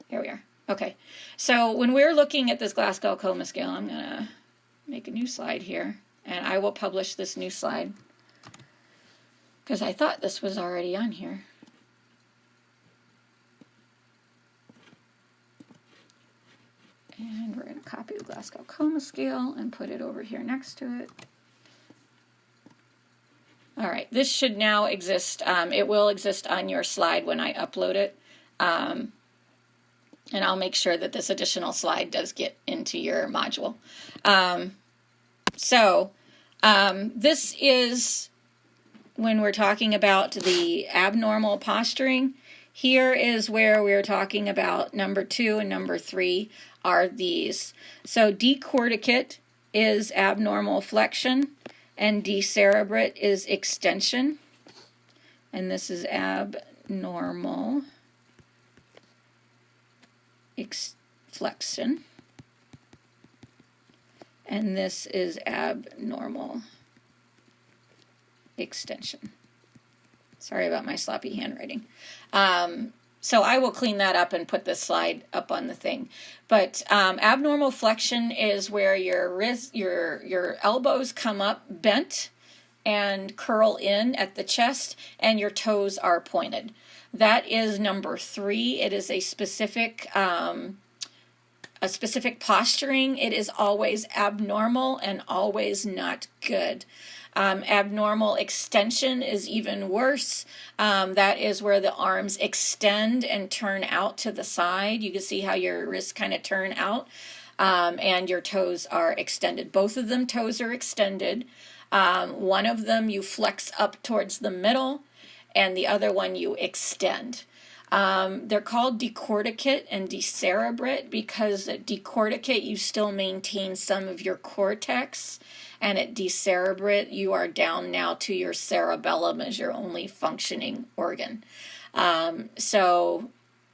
Here we are. Okay. So when we're looking at this Glasgow Coma scale, I'm going to make a new slide here, and I will publish this new slide because I thought this was already on here. And we're going to copy the Glasgow Coma scale and put it over here next to it. All right, this should now exist. It will exist on your slide when I upload it. And I'll make sure that this additional slide does get into your module. This is when we're talking about the abnormal posturing. Here is where we're talking about number 2 and number 3 are these. So decorticate is abnormal flexion, and decerebrate is extension. And this is abnormal flexion. And this is abnormal extension. Sorry about my sloppy handwriting. So I will clean that up and put this slide up on the thing. But abnormal flexion is where your wrist, your elbows come up bent and curl in at the chest, and your toes are pointed. That is number 3. It is a specific posturing. It is always abnormal and always not good. Abnormal extension is even worse. That is where the arms extend and turn out to the side. You can see how your wrists kind of turn out, and your toes are extended. Both of them toes are extended. One of them you flex up towards the middle, and the other one you extend. They're called decorticate and decerebrate because at decorticate you still maintain some of your cortex, and at decerebrate you are down now to your cerebellum as your only functioning organ. So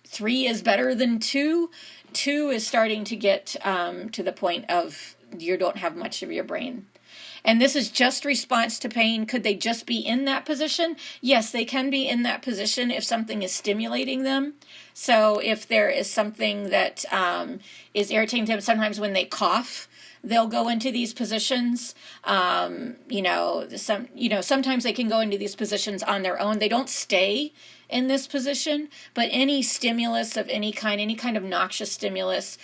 3 is better than 2. 2 is starting to get to the point of you don't have much of your brain. And this is just response to pain. Could they just be in that position? Yes, they can be in that position if something is stimulating them. So if there is something that is irritating them, sometimes when they cough, they'll go into these positions. Sometimes they can go into these positions on their own. They don't stay in this position, but any stimulus of any kind of noxious stimulus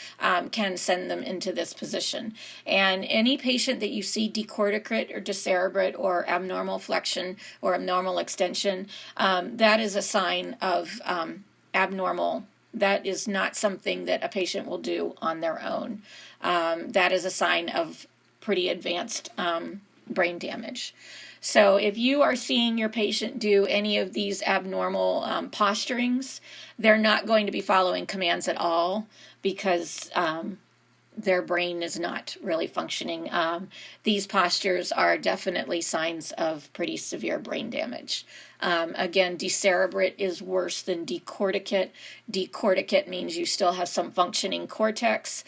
can send them into this position. And any patient that you see decorticate or decerebrate or abnormal flexion or abnormal extension, that is a sign of abnormal. That is not something that a patient will do on their own. That is a sign of pretty advanced brain damage. So if you are seeing your patient do any of these abnormal posturings, they're not going to be following commands at all because their brain is not really functioning. These postures are definitely signs of pretty severe brain damage. Again, decerebrate is worse than decorticate. Decorticate means you still have some functioning cortex.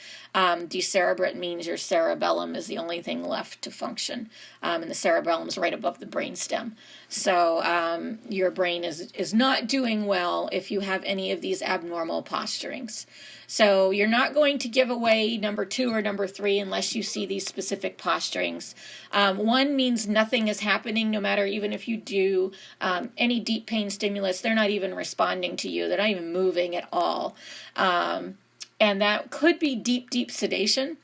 Decerebrate means your cerebellum is the only thing left to function, and the cerebellum is right above the brainstem. So your brain is not doing well if you have any of these abnormal posturings. So you're not going to give away number 2 or number 3 unless you see these specific posturings. 1 means nothing is happening, no matter even if you do any deep pain stimulus, they're not even responding to you. They're not even moving at all. And that could be deep sedation,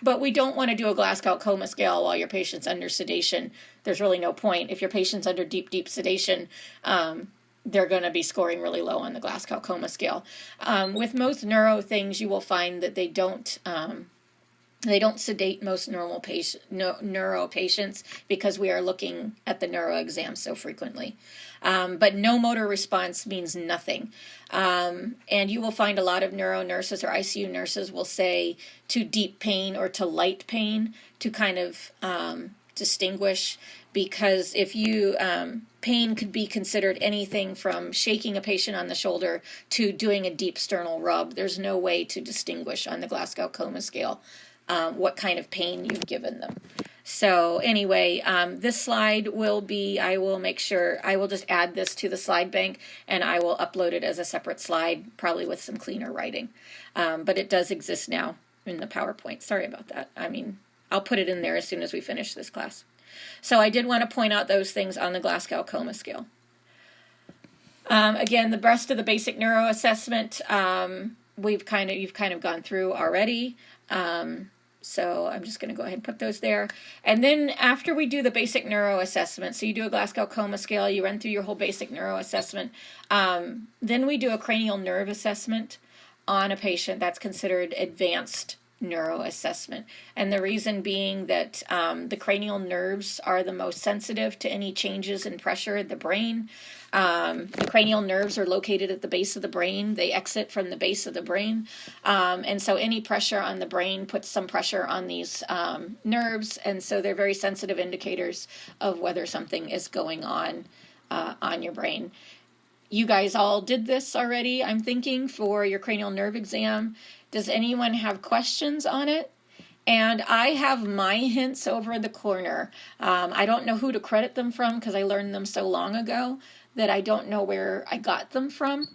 but we don't want to do a Glasgow coma scale while your patient's under sedation. There's really no point. If your patient's under deep sedation, they're going to be scoring really low on the Glasgow coma scale. With most neuro things, you will find that they don't sedate most neuro patients because we are looking at the neuro exam so frequently. But no motor response means nothing. And you will find a lot of neuro nurses or ICU nurses will say to deep pain or to light pain to kind of distinguish, because if you pain could be considered anything from shaking a patient on the shoulder to doing a deep sternal rub. There's no way to distinguish on the Glasgow coma scale what kind of pain you've given them. So anyway, this slide will be, I will just add this to the slide bank and I will upload it as a separate slide, probably with some cleaner writing. But it does exist now in the PowerPoint. Sorry about that. I'll put it in there as soon as we finish this class. So I did want to point out those things on the Glasgow coma scale. Again, the rest of the basic neuro assessment, you've kind of gone through already. So I'm just going to go ahead and put those there. And then after we do the basic neuro assessment, so you do a Glasgow coma scale, you run through your whole basic neuro assessment, then we do a cranial nerve assessment on a patient. That's considered advanced neuro assessment. And the reason being that the cranial nerves are the most sensitive to any changes in pressure in the brain. The cranial nerves are located at the base of the brain. They exit from the base of the brain. And so any pressure on the brain puts some pressure on these nerves. And so they're very sensitive indicators of whether something is going on your brain. You guys all did this already, I'm thinking, for your cranial nerve exam. Does anyone have questions on it? And I have my hints over in the corner. I don't know who to credit them from because I learned them so long ago, that I don't know where I got them from.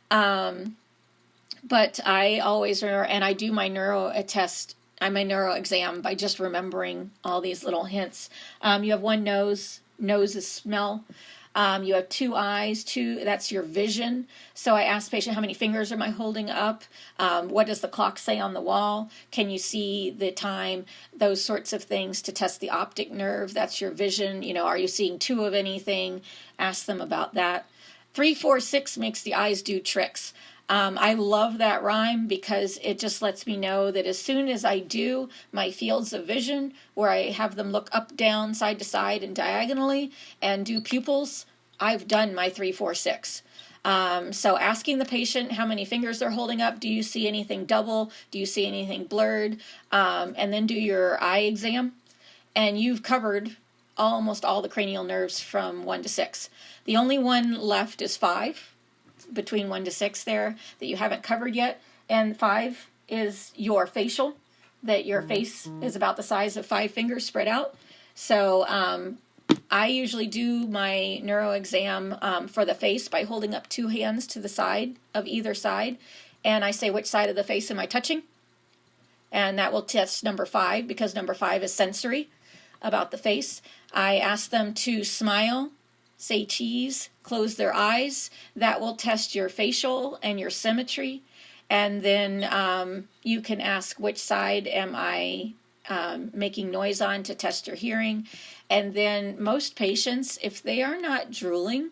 But I always remember, and I do my neuro exam by just remembering all these little hints. You have one nose. Nose is smell. You have two eyes, that's your vision. So I ask the patient, how many fingers am I holding up? What does the clock say on the wall? Can you see the time? Those sorts of things to test the optic nerve. That's your vision. Are you seeing two of anything? Ask them about that. 3, 4, 6 makes the eyes do tricks. I love that rhyme because it just lets me know that as soon as I do my fields of vision, where I have them look up, down, side to side, and diagonally, and do pupils, I've done my 3, 4, 6. So asking the patient how many fingers they're holding up, do you see anything double, do you see anything blurred, and then do your eye exam, and you've covered almost all the cranial nerves from 1 to 6. The only one left is 5. Between 1 to 6 there that you haven't covered yet, and 5 is your facial, that your face is about the size of 5 fingers spread out. So I usually do my neuro exam for the face by holding up 2 hands to the side of either side, and I say, which side of the face am I touching? And that will test number 5, because number 5 is sensory about the face. I ask them to smile, say cheese, close their eyes. That will test your facial and your symmetry. And then you can ask, which side am I making noise on, to test your hearing. And then most patients, if they are not drooling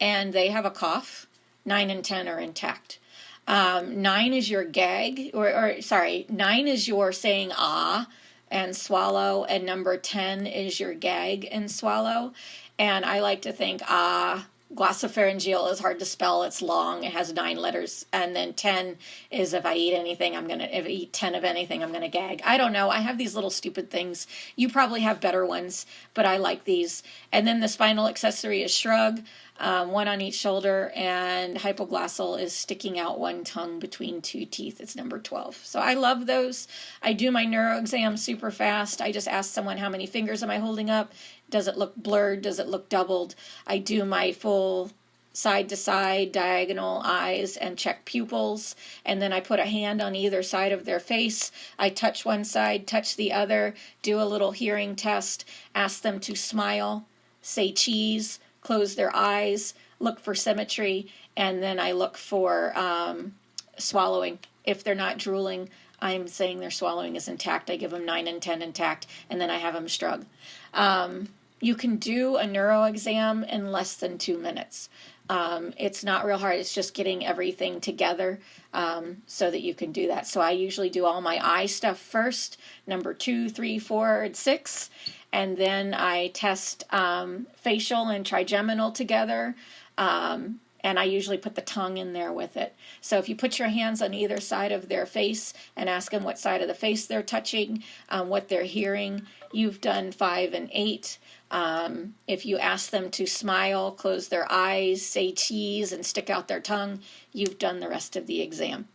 and they have a cough, 9 and 10 are intact. 9 is your gag, 9 is your saying ah and swallow, and number 10 is your gag and swallow. And I like to think, glossopharyngeal is hard to spell. It's long. It has 9 letters. And then 10 is if I eat anything, if I eat 10 of anything, I'm going to gag. I don't know. I have these little stupid things. You probably have better ones, but I like these. And then the spinal accessory is shrug, 1 on each shoulder, and hypoglossal is sticking out 1 tongue between 2 teeth. It's number 12. So I love those. I do my neuro exam super fast. I just ask someone, how many fingers am I holding up? Does it look blurred? Does it look doubled? I do my full side to side diagonal eyes and check pupils, and then I put a hand on either side of their face. I touch one side, touch the other, do a little hearing test, ask them to smile, say cheese, close their eyes, look for symmetry, and then I look for swallowing. If they're not drooling, I'm saying their swallowing is intact. I give them 9 and 10 intact, and then I have them shrug. You can do a neuro exam in less than 2 minutes. It's not real hard. It's just getting everything together so that you can do that. So I usually do all my eye stuff first, number 2, 3, 4, and 6, and then I test facial and trigeminal together, and I usually put the tongue in there with it. So if you put your hands on either side of their face and ask them what side of the face they're touching, what they're hearing, you've done 5 and 8. If you ask them to smile, close their eyes, say cheese, and stick out their tongue, you've done the rest of the exam.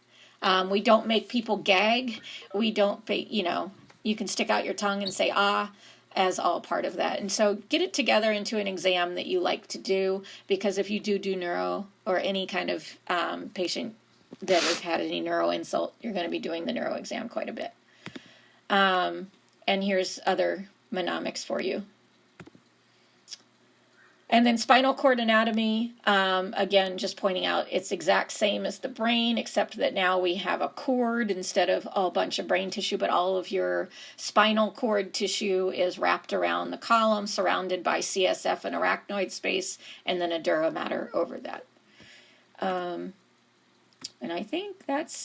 We don't make people gag. We don't, you can stick out your tongue and say ah as all part of that. And so get it together into an exam that you like to do, because if you do neuro or any kind of patient that has had any neuro insult, you're going to be doing the neuro exam quite a bit. And here's other mnemonics for you. And then spinal cord anatomy, again, just pointing out it's exact same as the brain, except that now we have a cord instead of a bunch of brain tissue, but all of your spinal cord tissue is wrapped around the column, surrounded by CSF and arachnoid space, and then a dura mater over that. And I think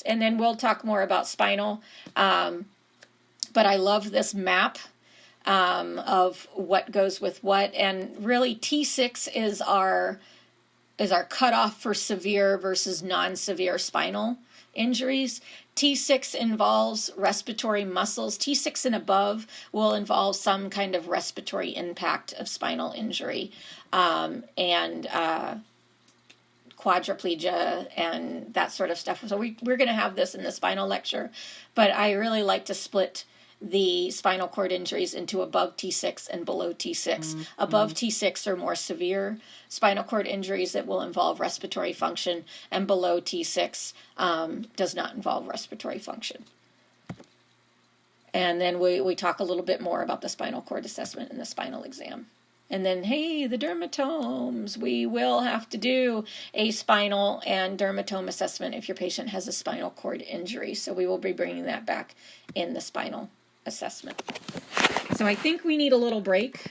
and then we'll talk more about spinal, but I love this map of what goes with what, and really T6 is our cutoff for severe versus non-severe spinal injuries. T6 involves respiratory muscles. T6 and above will involve some kind of respiratory impact of spinal injury, and quadriplegia and that sort of stuff. So we're going to have this in the spinal lecture, but I really like to split the spinal cord injuries into above T6 and below T6. Above T6 are more severe spinal cord injuries that will involve respiratory function, and below T6 does not involve respiratory function. And then we talk a little bit more about the spinal cord assessment in the spinal exam. And then, hey, the dermatomes. We will have to do a spinal and dermatome assessment if your patient has a spinal cord injury. So we will be bringing that back in the spinal assessment. So I think we need a little break.